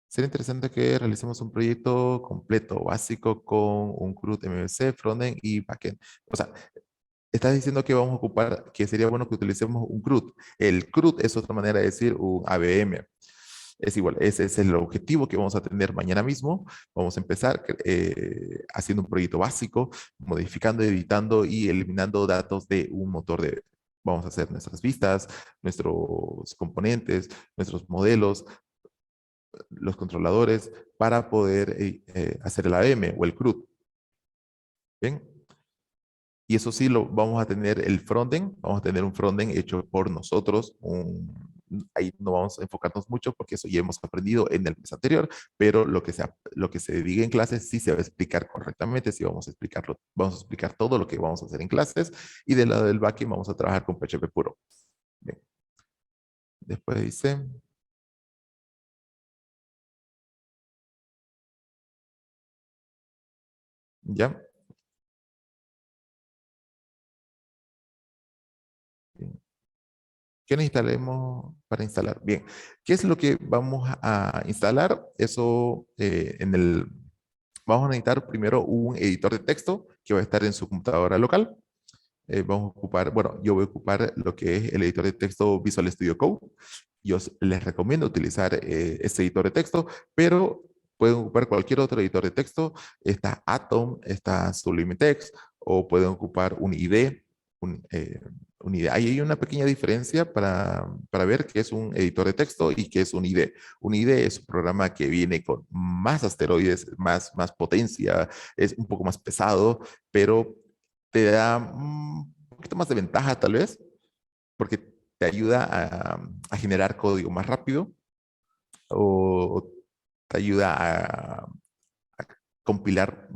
Sería interesante que realicemos un proyecto completo, básico, con un CRUD MVC, frontend y backend. O sea, estás diciendo que vamos a ocupar, que sería bueno que utilicemos un CRUD. El CRUD es otra manera de decir un ABM. Es igual, ese es el objetivo que vamos a tener mañana mismo. Vamos a empezar haciendo un proyecto básico, modificando, editando y eliminando datos de un motor de... Vamos a hacer nuestras vistas, nuestros componentes, nuestros modelos, los controladores, para poder hacer el AM o el CRUD. ¿Bien? Y eso sí, lo vamos a tener el frontend, vamos a tener un frontend hecho por nosotros. Ahí no vamos a enfocarnos mucho porque eso ya hemos aprendido en el mes anterior, pero lo que se diga en clases sí se va a explicar correctamente, sí vamos a explicarlo, vamos a explicar todo lo que vamos a hacer en clases, y del lado del backend vamos a trabajar con PHP puro. Bien. Después dice... ¿Ya? Bien. ¿Qué necesitaremos para instalar? Bien, ¿qué es lo que vamos a instalar? Eso vamos a necesitar primero un editor de texto que va a estar en su computadora local. Vamos a ocupar, bueno, yo voy a ocupar lo que es el editor de texto Visual Studio Code. Yo les recomiendo utilizar este editor de texto, pero pueden ocupar cualquier otro editor de texto. Está Atom, está Sublime Text, o pueden ocupar un IDE. Un, eh, un IDE. Ahí hay una pequeña diferencia para ver qué es un editor de texto y qué es un IDE. Un IDE es un programa que viene con más asteroides, más potencia, es un poco más pesado, pero te da un poquito más de ventaja tal vez, porque te ayuda a generar código más rápido, o te ayuda a compilar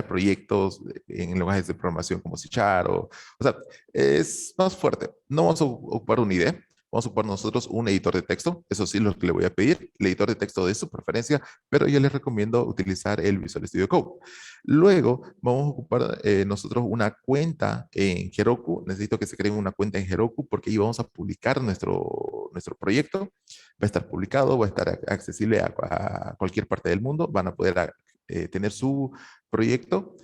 proyectos en lenguajes de programación como C# o sea, es más fuerte. No vamos a ocupar una idea, vamos a ocupar nosotros un editor de texto. Eso sí es lo que le voy a pedir, el editor de texto de su preferencia, pero yo les recomiendo utilizar el Visual Studio Code. Luego vamos a ocupar nosotros una cuenta en Heroku. Necesito que se creen una cuenta en Heroku porque ahí vamos a publicar nuestro proyecto. Va a estar publicado, va a estar accesible a cualquier parte del mundo. Van a poder tener su proyecto,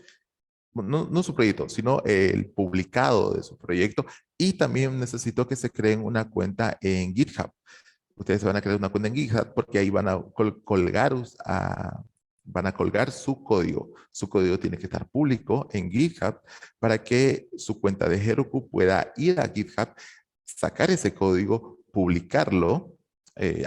no su proyecto, sino el publicado de su proyecto. Y también necesito que se creen una cuenta en GitHub. Ustedes van a crear una cuenta en GitHub porque ahí van a van a colgar su código. Su código tiene que estar público en GitHub para que su cuenta de Heroku pueda ir a GitHub, sacar ese código, publicarlo.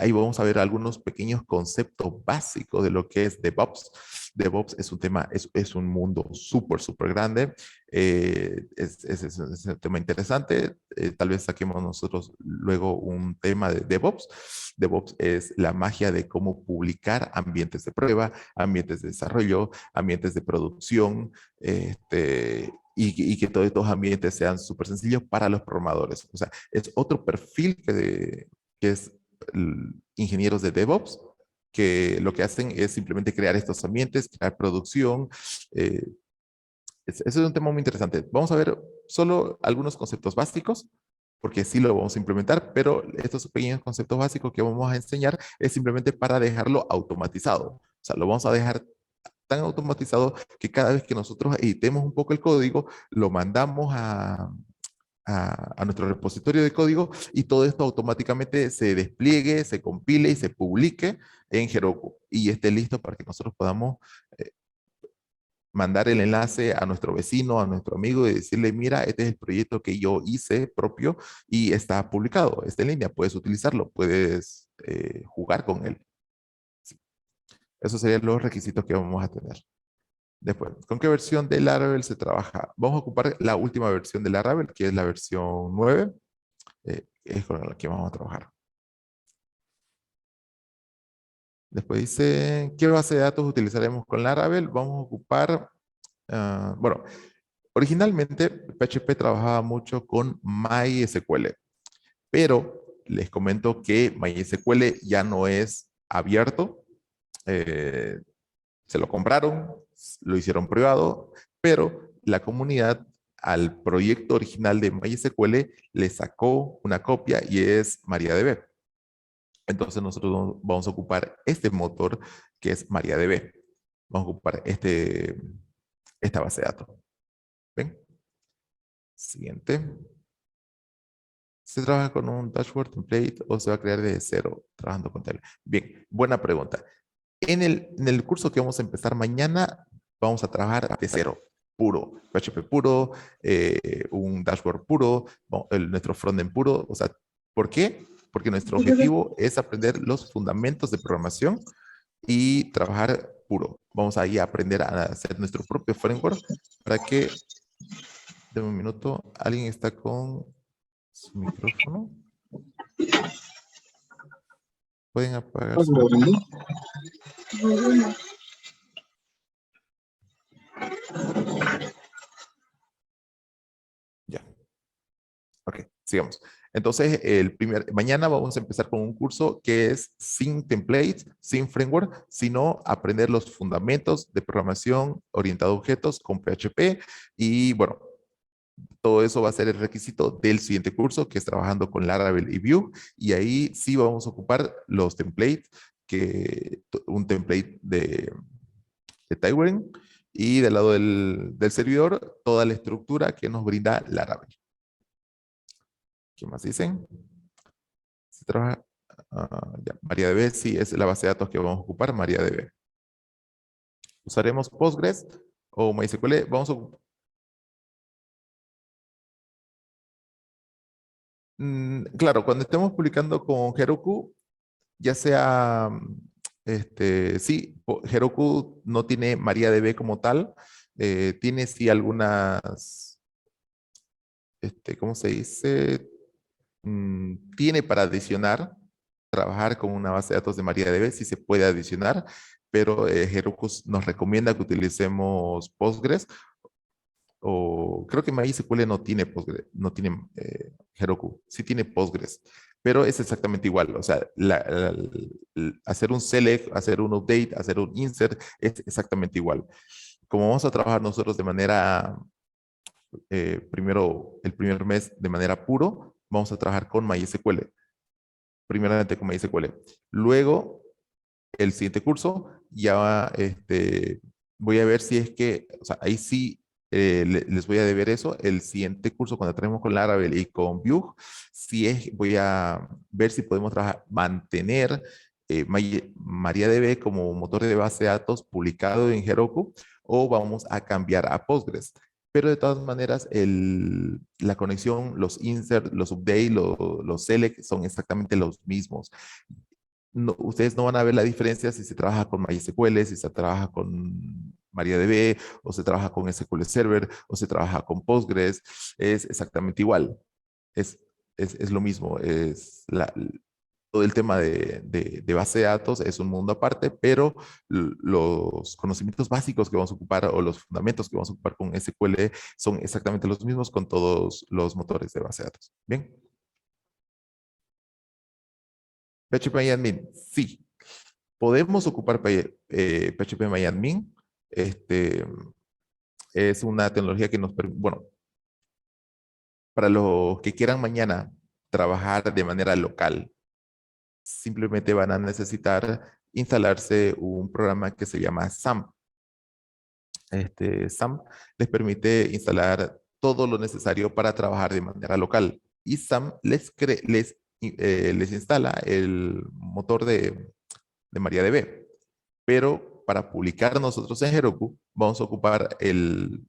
Ahí vamos a ver algunos pequeños conceptos básicos de lo que es DevOps. DevOps es un tema, es un mundo súper grande. Es un tema interesante. Tal vez saquemos nosotros luego un tema de DevOps. DevOps es la magia de cómo publicar ambientes de prueba, ambientes de desarrollo, ambientes de producción, y que todos estos ambientes sean súper sencillos para los programadores. O sea, es otro perfil que es ingenieros de DevOps, que lo que hacen es simplemente crear estos ambientes, crear producción. Ese es un tema muy interesante. Vamos a ver solo algunos conceptos básicos, porque sí lo vamos a implementar, pero estos pequeños conceptos básicos que vamos a enseñar es simplemente para dejarlo automatizado. O sea, lo vamos a dejar tan automatizado que cada vez que nosotros editemos un poco el código, lo mandamos a nuestro repositorio de código y todo esto automáticamente se despliegue, se compile y se publique en Heroku y esté listo para que nosotros podamos eh, mandar el enlace a nuestro vecino, a nuestro amigo y decirle, mira, este es el proyecto que yo hice propio y está publicado, está en línea, puedes utilizarlo, puedes jugar con él. Sí. Esos serían los requisitos que vamos a tener. Después, ¿con qué versión de Laravel se trabaja? Vamos a ocupar la última versión de Laravel, que es la versión 9, es con la que vamos a trabajar. Después dice, ¿qué base de datos utilizaremos con Laravel? Vamos a ocupar, bueno, originalmente PHP trabajaba mucho con MySQL, pero les comento que MySQL ya no es abierto. eh, Se lo compraron, lo hicieron privado, pero la comunidad al proyecto original de MySQL le sacó una copia y es MariaDB. Entonces nosotros vamos a ocupar este motor que es MariaDB. Vamos a ocupar esta base de datos. ¿Ven? Siguiente. ¿Se trabaja con un dashboard template o se va a crear desde cero trabajando con Tailwind? Bien, buena pregunta. En el curso que vamos a empezar mañana, vamos a trabajar de cero, puro, PHP puro, un dashboard puro, nuestro frontend puro. O sea, ¿por qué? Porque nuestro objetivo es aprender los fundamentos de programación y trabajar puro. Vamos ahí a aprender a hacer nuestro propio framework para que, de un minuto, alguien está con su micrófono. Pueden apagar su micrófono. Ya. Ok, sigamos. Entonces, mañana vamos a empezar con un curso que es sin templates, sin framework, sino aprender los fundamentos de programación orientada a objetos con PHP. Y bueno, todo eso va a ser el requisito del siguiente curso, que es trabajando con Laravel y Vue. Y ahí sí vamos a ocupar los templates, un template de Tailwind. Y del lado del servidor, toda la estructura que nos brinda Laravel. ¿Qué más dicen? Se trabaja, ya, MariaDB, sí, es la base de datos que vamos a ocupar, MariaDB. ¿Usaremos Postgres o MySQL? Claro, cuando estemos publicando con Heroku, ya sea, sí, Heroku no tiene MariaDB como tal, tiene sí algunas, ¿cómo se dice? Tiene para adicionar, trabajar con una base de datos de MariaDB, sí se puede adicionar, pero Heroku nos recomienda que utilicemos Postgres, o creo que MySQL no tiene Postgres, no tiene Heroku, sí tiene Postgres, pero es exactamente igual, o sea, hacer un select, hacer un update, hacer un insert, es exactamente igual. Como vamos a trabajar nosotros de manera, primero, el primer mes de manera puro, vamos a trabajar con MySQL, primeramente con MySQL. Luego, el siguiente curso, ya voy a ver si es que, o sea, ahí sí les voy a deber eso. El siguiente curso, cuando tenemos con Laravel y con Vue, voy a ver si podemos mantener MariaDB como motor de base de datos publicado en Heroku o vamos a cambiar a Postgres. Pero de todas maneras, la conexión, los insert, los update, los select son exactamente los mismos. No, ustedes no van a ver la diferencia si se trabaja con MySQL, si se trabaja con MariaDB, o se trabaja con SQL Server, o se trabaja con Postgres. Es exactamente igual. Es, es lo mismo. Todo el tema de base de datos es un mundo aparte, pero los conocimientos básicos que vamos a ocupar o los fundamentos que vamos a ocupar con SQL son exactamente los mismos con todos los motores de base de datos. Bien. PHP Admin, sí. Podemos ocupar PHP MyAdmin. Es una tecnología que nos permite, bueno, para los que quieran mañana trabajar de manera local, simplemente van a necesitar instalarse un programa que se llama SAM. SAM les permite instalar todo lo necesario para trabajar de manera local. Y SAM les instala el motor de MariaDB. Pero para publicar nosotros en Heroku, vamos a ocupar el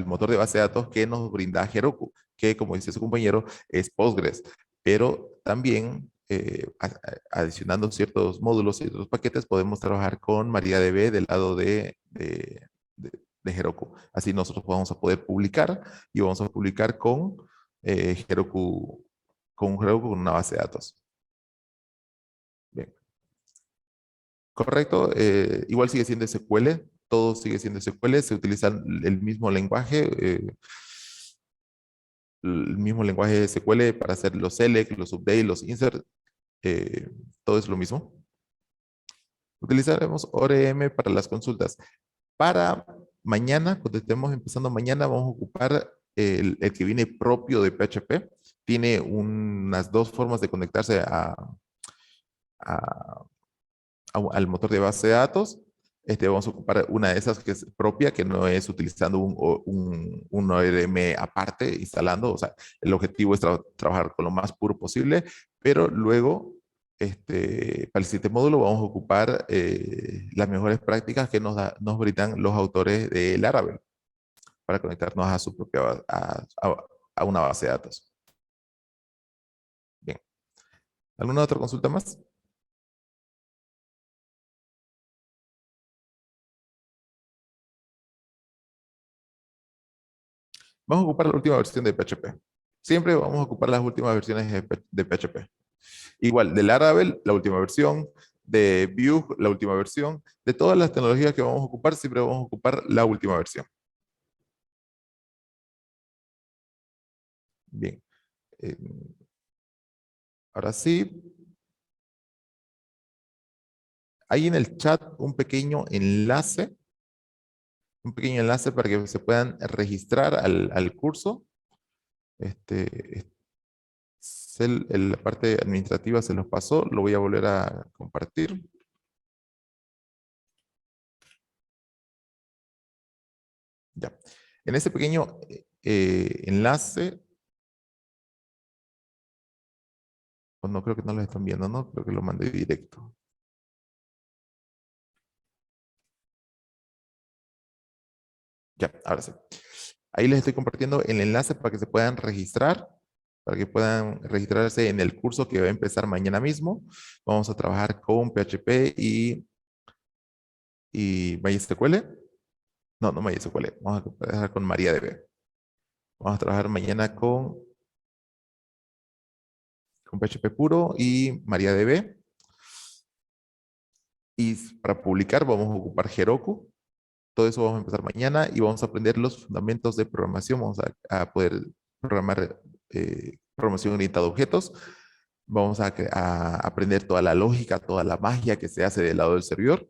motor de base de datos que nos brinda Heroku, que como dice su compañero, es Postgres. Pero también, adicionando ciertos módulos y otros paquetes, podemos trabajar con MariaDB del lado de Heroku. Así nosotros vamos a poder publicar y vamos a publicar Heroku, Heroku con una base de datos. Bien. Correcto, igual sigue siendo SQL, todo sigue siendo SQL, se utiliza el mismo lenguaje, de SQL para hacer los select, los update, los insert, eh, todo es lo mismo. Utilizaremos ORM para las consultas. Para mañana, cuando estemos empezando mañana, vamos a ocupar el que viene propio de PHP. Tiene unas dos formas de conectarse a al motor de base de datos. Vamos a ocupar una de esas que es propia, que no es utilizando un ORM aparte, instalando. O sea, el objetivo es trabajar con lo más puro posible, pero luego, para el siguiente módulo, vamos a ocupar las mejores prácticas que nos brindan los autores de Laravel para conectarnos a su propia a una base de datos. Bien. ¿Alguna otra consulta más? Vamos a ocupar la última versión de PHP. Siempre vamos a ocupar las últimas versiones de PHP. Igual, de Laravel, la última versión, de Vue, la última versión. De todas las tecnologías que vamos a ocupar, siempre vamos a ocupar la última versión. Bien. Eh, Ahora sí, hay en el chat un pequeño enlace para que se puedan registrar al curso. Este, la parte administrativa se los pasó, lo voy a volver a compartir. Ya. En ese pequeño enlace, pues no creo que no lo están viendo, ¿no? Creo que lo mandé directo. Ya, ahora sí. Ahí les estoy compartiendo el enlace para que se puedan registrar, para que puedan registrarse en el curso que va a empezar mañana mismo. Vamos a trabajar con PHP y MySQL. No, no MySQL. Vamos a trabajar con MariaDB. Vamos a trabajar mañana con PHP puro y MariaDB. Y para publicar vamos a ocupar Heroku. Todo eso vamos a empezar mañana y vamos a aprender los fundamentos de programación. Vamos a poder programar programación orientada a objetos. Vamos a aprender toda la lógica, toda la magia que se hace del lado del servidor.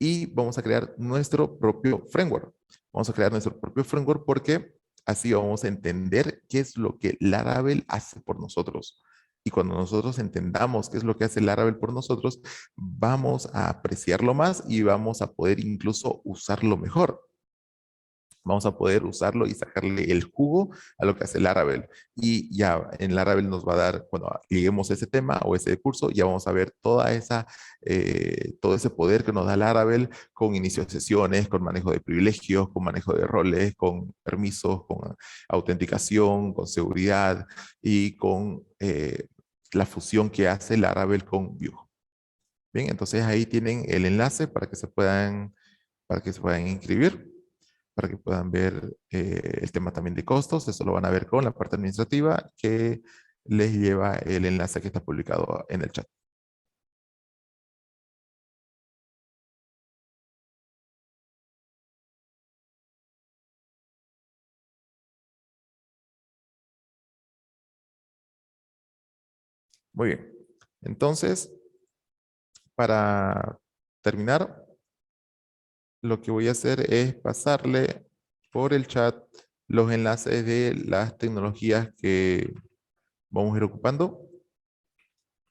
Y vamos a crear nuestro propio framework. Vamos a crear nuestro propio framework porque así vamos a entender qué es lo que Laravel hace por nosotros. Y cuando nosotros entendamos qué es lo que hace Laravel por nosotros, vamos a apreciarlo más y vamos a poder incluso usarlo mejor. Vamos a poder usarlo y sacarle el jugo a lo que hace Laravel. Y ya en Laravel nos va a dar, cuando lleguemos a ese tema o ese curso, ya vamos a ver todo ese poder que nos da Laravel con inicio de sesiones, con manejo de privilegios, con manejo de roles, con permisos, con autenticación, con seguridad y con la fusión que hace Laravel con Vue. Bien, entonces ahí tienen el enlace para que se puedan inscribir, para que puedan ver el tema también de costos. Eso lo van a ver con la parte administrativa que les lleva el enlace que está publicado en el chat. Muy bien. Entonces, Para terminar, lo que voy a hacer es pasarle por el chat los enlaces de las tecnologías que vamos a ir ocupando.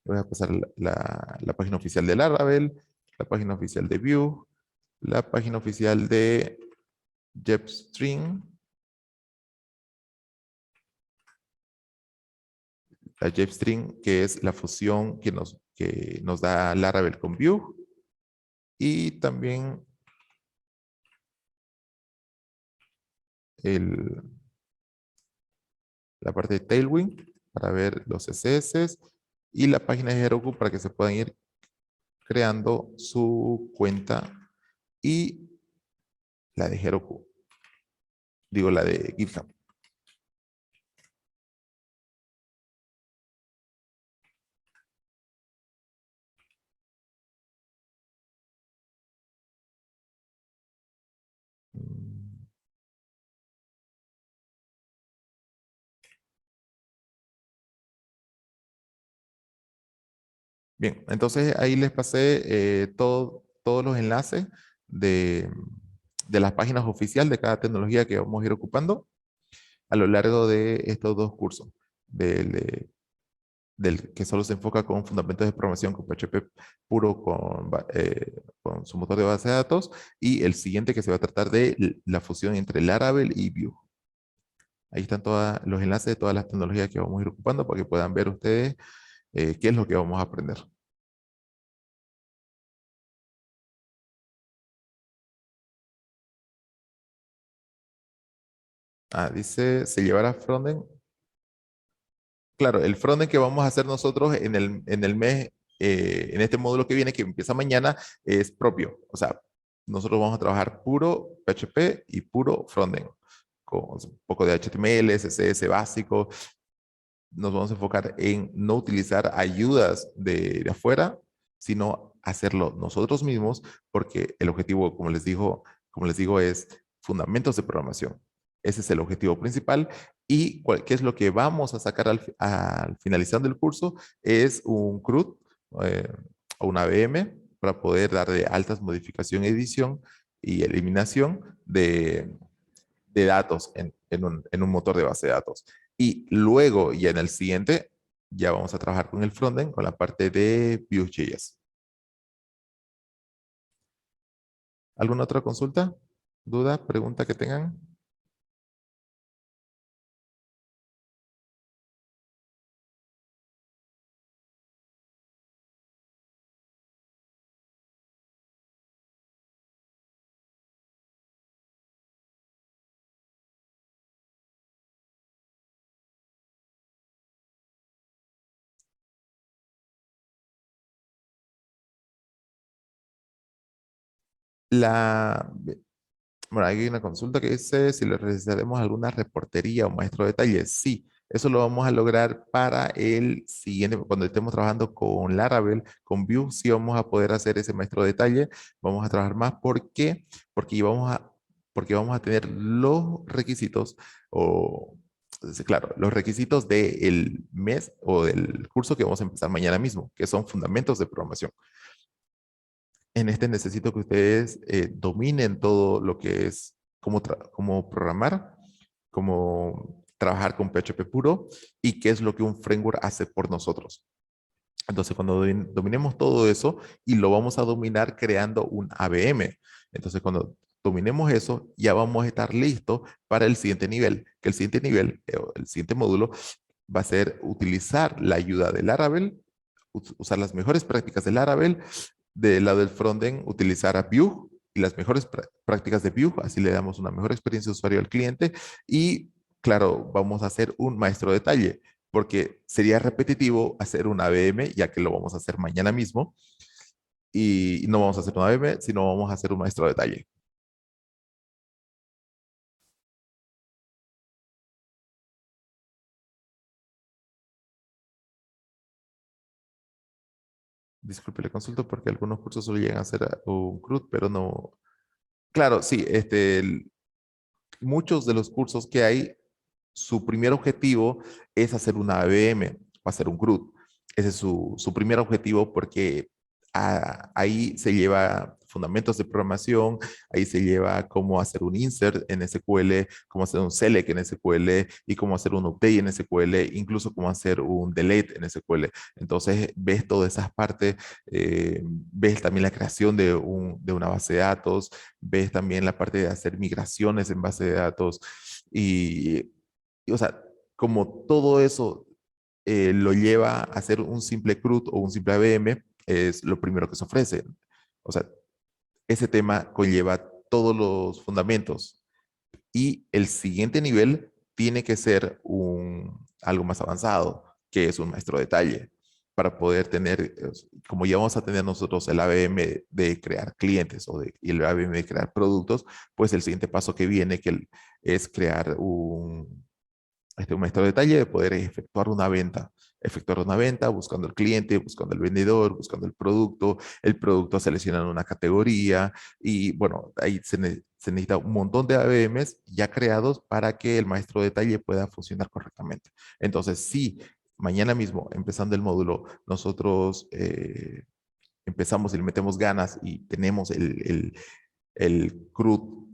Voy a pasar la página oficial de Laravel, la página oficial de Vue, la página oficial de JetStream, la JetStream, que es la fusión que nos da Laravel con Vue, y también la parte de Tailwind para ver los CSS y la página de Heroku para que se puedan ir creando su cuenta y la de Heroku. Digo, la de GitHub. Bien, entonces ahí les pasé todos los enlaces de, de las páginas oficiales de cada tecnología que vamos a ir ocupando a lo largo de estos dos cursos. Del que solo se enfoca con fundamentos de programación con PHP puro con su motor de base de datos, y el siguiente que se va a tratar de la fusión entre Laravel y Vue. Ahí están todos los enlaces de todas las tecnologías que vamos a ir ocupando para que puedan ver ustedes qué es lo que vamos a aprender. Dice, ¿se llevará frontend? Claro, el frontend que vamos a hacer nosotros en el mes, en este módulo que viene, que empieza mañana, es propio. O sea, nosotros vamos a trabajar puro PHP y puro frontend, con un poco de HTML, CSS básico. Nos vamos a enfocar en no utilizar ayudas de afuera, sino hacerlo nosotros mismos, porque el objetivo, como les digo, es fundamentos de programación. Ese es el objetivo principal. Y qué es lo que vamos a sacar al finalizando el curso es un CRUD o una VM para poder darle altas modificación, edición y eliminación de datos en un motor de base de datos. Y luego, ya en el siguiente, ya vamos a trabajar con el frontend, con la parte de Vue.js. ¿Alguna otra consulta, duda, pregunta que tengan? La, bueno, hay una consulta que dice si le realizaremos alguna reportería o maestro de detalle. Sí, eso lo vamos a lograr para el siguiente, cuando estemos trabajando con Laravel, con Vue, sí vamos a poder hacer ese maestro de detalle. Vamos a trabajar más. ¿Por qué? Porque vamos a tener los requisitos o, sí, claro, los requisitos del mes o del curso que vamos a empezar mañana mismo, que son fundamentos de programación. En este necesito que ustedes dominen todo lo que es cómo programar, cómo trabajar con PHP puro y qué es lo que un framework hace por nosotros. Entonces, cuando dominemos todo eso, y lo vamos a dominar creando un ABM. Entonces, cuando dominemos eso, ya vamos a estar listos para el siguiente nivel. Que el siguiente nivel, el siguiente módulo, va a ser utilizar la ayuda de Laravel, usar las mejores prácticas de Laravel. Del lado del frontend, utilizar a Vue y las mejores prácticas de Vue, así le damos una mejor experiencia de usuario al cliente. Y claro, vamos a hacer un maestro de detalle, porque sería repetitivo hacer una ABM, ya que lo vamos a hacer mañana mismo, y no vamos a hacer una ABM, sino vamos a hacer un maestro de detalle. Disculpe, le consulto porque algunos cursos solo llegan a ser un CRUD, pero no. Claro, sí, muchos de los cursos que hay, su primer objetivo es hacer una ABM o hacer un CRUD. Ese es su primer objetivo, porque ahí se lleva fundamentos de programación, ahí se lleva cómo hacer un insert en SQL, cómo hacer un select en SQL y cómo hacer un update en SQL, incluso cómo hacer un delete en SQL. Entonces ves todas esas partes, ves también la creación de una base de datos, ves también la parte de hacer migraciones en base de datos o sea, como todo eso lo lleva a hacer un simple CRUD o un simple ABM, es lo primero que se ofrece. O sea, ese tema conlleva todos los fundamentos y el siguiente nivel tiene que ser algo más avanzado, que es un maestro de detalle, para poder tener, como ya vamos a tener nosotros el ABM de crear clientes y el ABM de crear productos, pues el siguiente paso que viene es crear un maestro de detalle de poder efectuar una venta buscando el cliente, buscando el vendedor, buscando el producto seleccionando una categoría y bueno, ahí se necesita un montón de ABMs ya creados para que el maestro de detalle pueda funcionar correctamente. Entonces, si mañana mismo, empezando el módulo, nosotros empezamos y le metemos ganas y tenemos el CRUD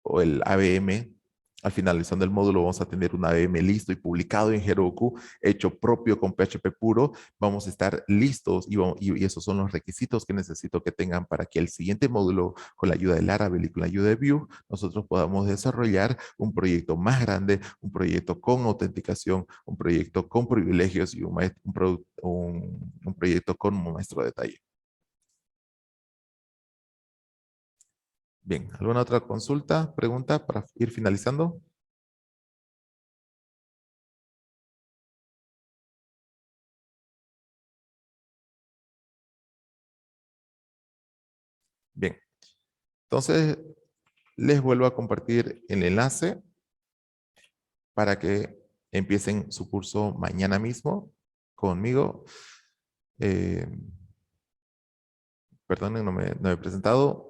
o el ABM, al finalizando el módulo vamos a tener un ABM listo y publicado en Heroku, hecho propio con PHP puro. Vamos a estar listos y esos son los requisitos que necesito que tengan para que el siguiente módulo, con la ayuda de Laravel y con la ayuda de Vue, nosotros podamos desarrollar un proyecto más grande, un proyecto con autenticación, un proyecto con privilegios y un proyecto con un maestro de detalle. Bien, ¿alguna otra consulta, pregunta para ir finalizando? Bien, entonces les vuelvo a compartir el enlace para que empiecen su curso mañana mismo conmigo. Eh, Perdonen, no me he presentado.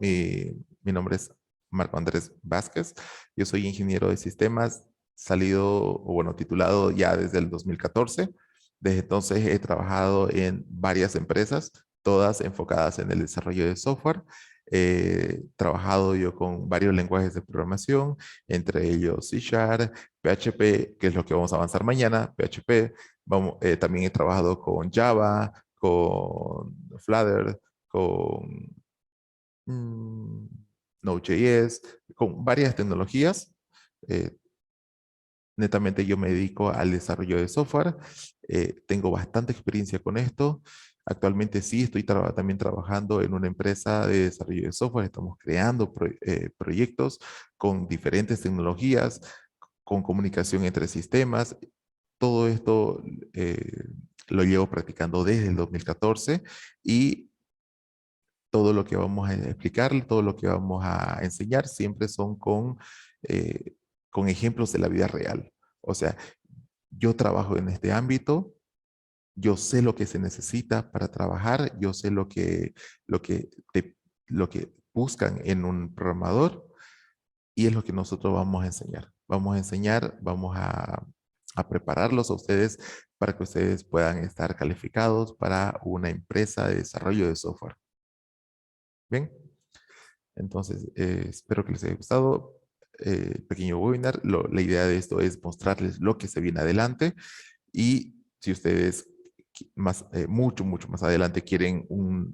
Mi nombre es Marco Andrés Vázquez. Yo soy ingeniero de sistemas, o bueno, titulado ya desde el 2014. Desde entonces he trabajado en varias empresas, todas enfocadas en el desarrollo de software. He trabajado yo con varios lenguajes de programación, entre ellos C Sharp, PHP, que es lo que vamos a avanzar mañana, PHP. También he trabajado con Java, con Flutter, con mm, Node.js, con varias tecnologías. Eh, Netamente yo me dedico al desarrollo de software. Tengo bastante experiencia con esto. Actualmente sí estoy también trabajando en una empresa de desarrollo de software. Estamos creando proyectos con diferentes tecnologías, con comunicación entre sistemas. Todo esto lo llevo practicando desde el 2014 y todo lo que vamos a explicar, todo lo que vamos a enseñar, siempre son con ejemplos de la vida real. O sea, yo trabajo en este ámbito, yo sé lo que se necesita para trabajar, yo sé lo que, lo que buscan en un programador y es lo que nosotros vamos a enseñar. Vamos a enseñar, a prepararlos a ustedes para que ustedes puedan estar calificados para una empresa de desarrollo de software. Bien. Entonces, espero que les haya gustado pequeño webinar. La idea de esto es mostrarles lo que se viene adelante y si ustedes mucho más adelante quieren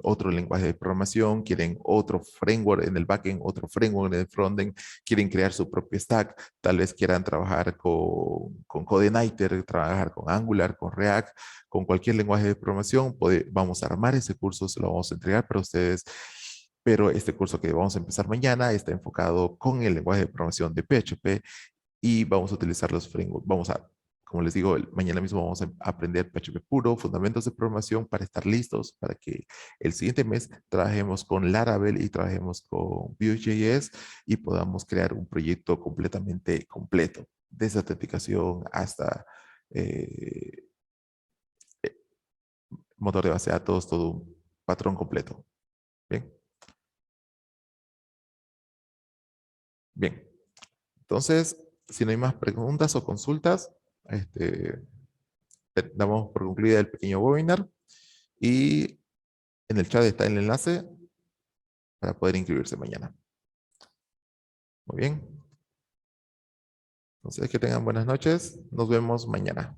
otro lenguaje de programación, quieren otro framework en el backend, otro framework en el frontend, quieren crear su propio stack, tal vez quieran trabajar con CodeIgniter, trabajar con Angular, con React, con cualquier lenguaje de programación, vamos a armar ese curso, se lo vamos a entregar para ustedes. Pero este curso que vamos a empezar mañana está enfocado con el lenguaje de programación de PHP y vamos a utilizar los frameworks. Como les digo, mañana mismo vamos a aprender PHP puro, fundamentos de programación para estar listos para que el siguiente mes trabajemos con Laravel y trabajemos con Vue.js y podamos crear un proyecto completamente completo, desde autenticación hasta eh, motor de base de datos, todo un patrón completo. Bien. Bien. Entonces, si no hay más preguntas o consultas, damos por concluida el pequeño webinar y En el chat está el enlace para poder inscribirse mañana. Muy bien. Entonces, que tengan buenas noches. Nos vemos mañana.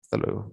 Hasta luego.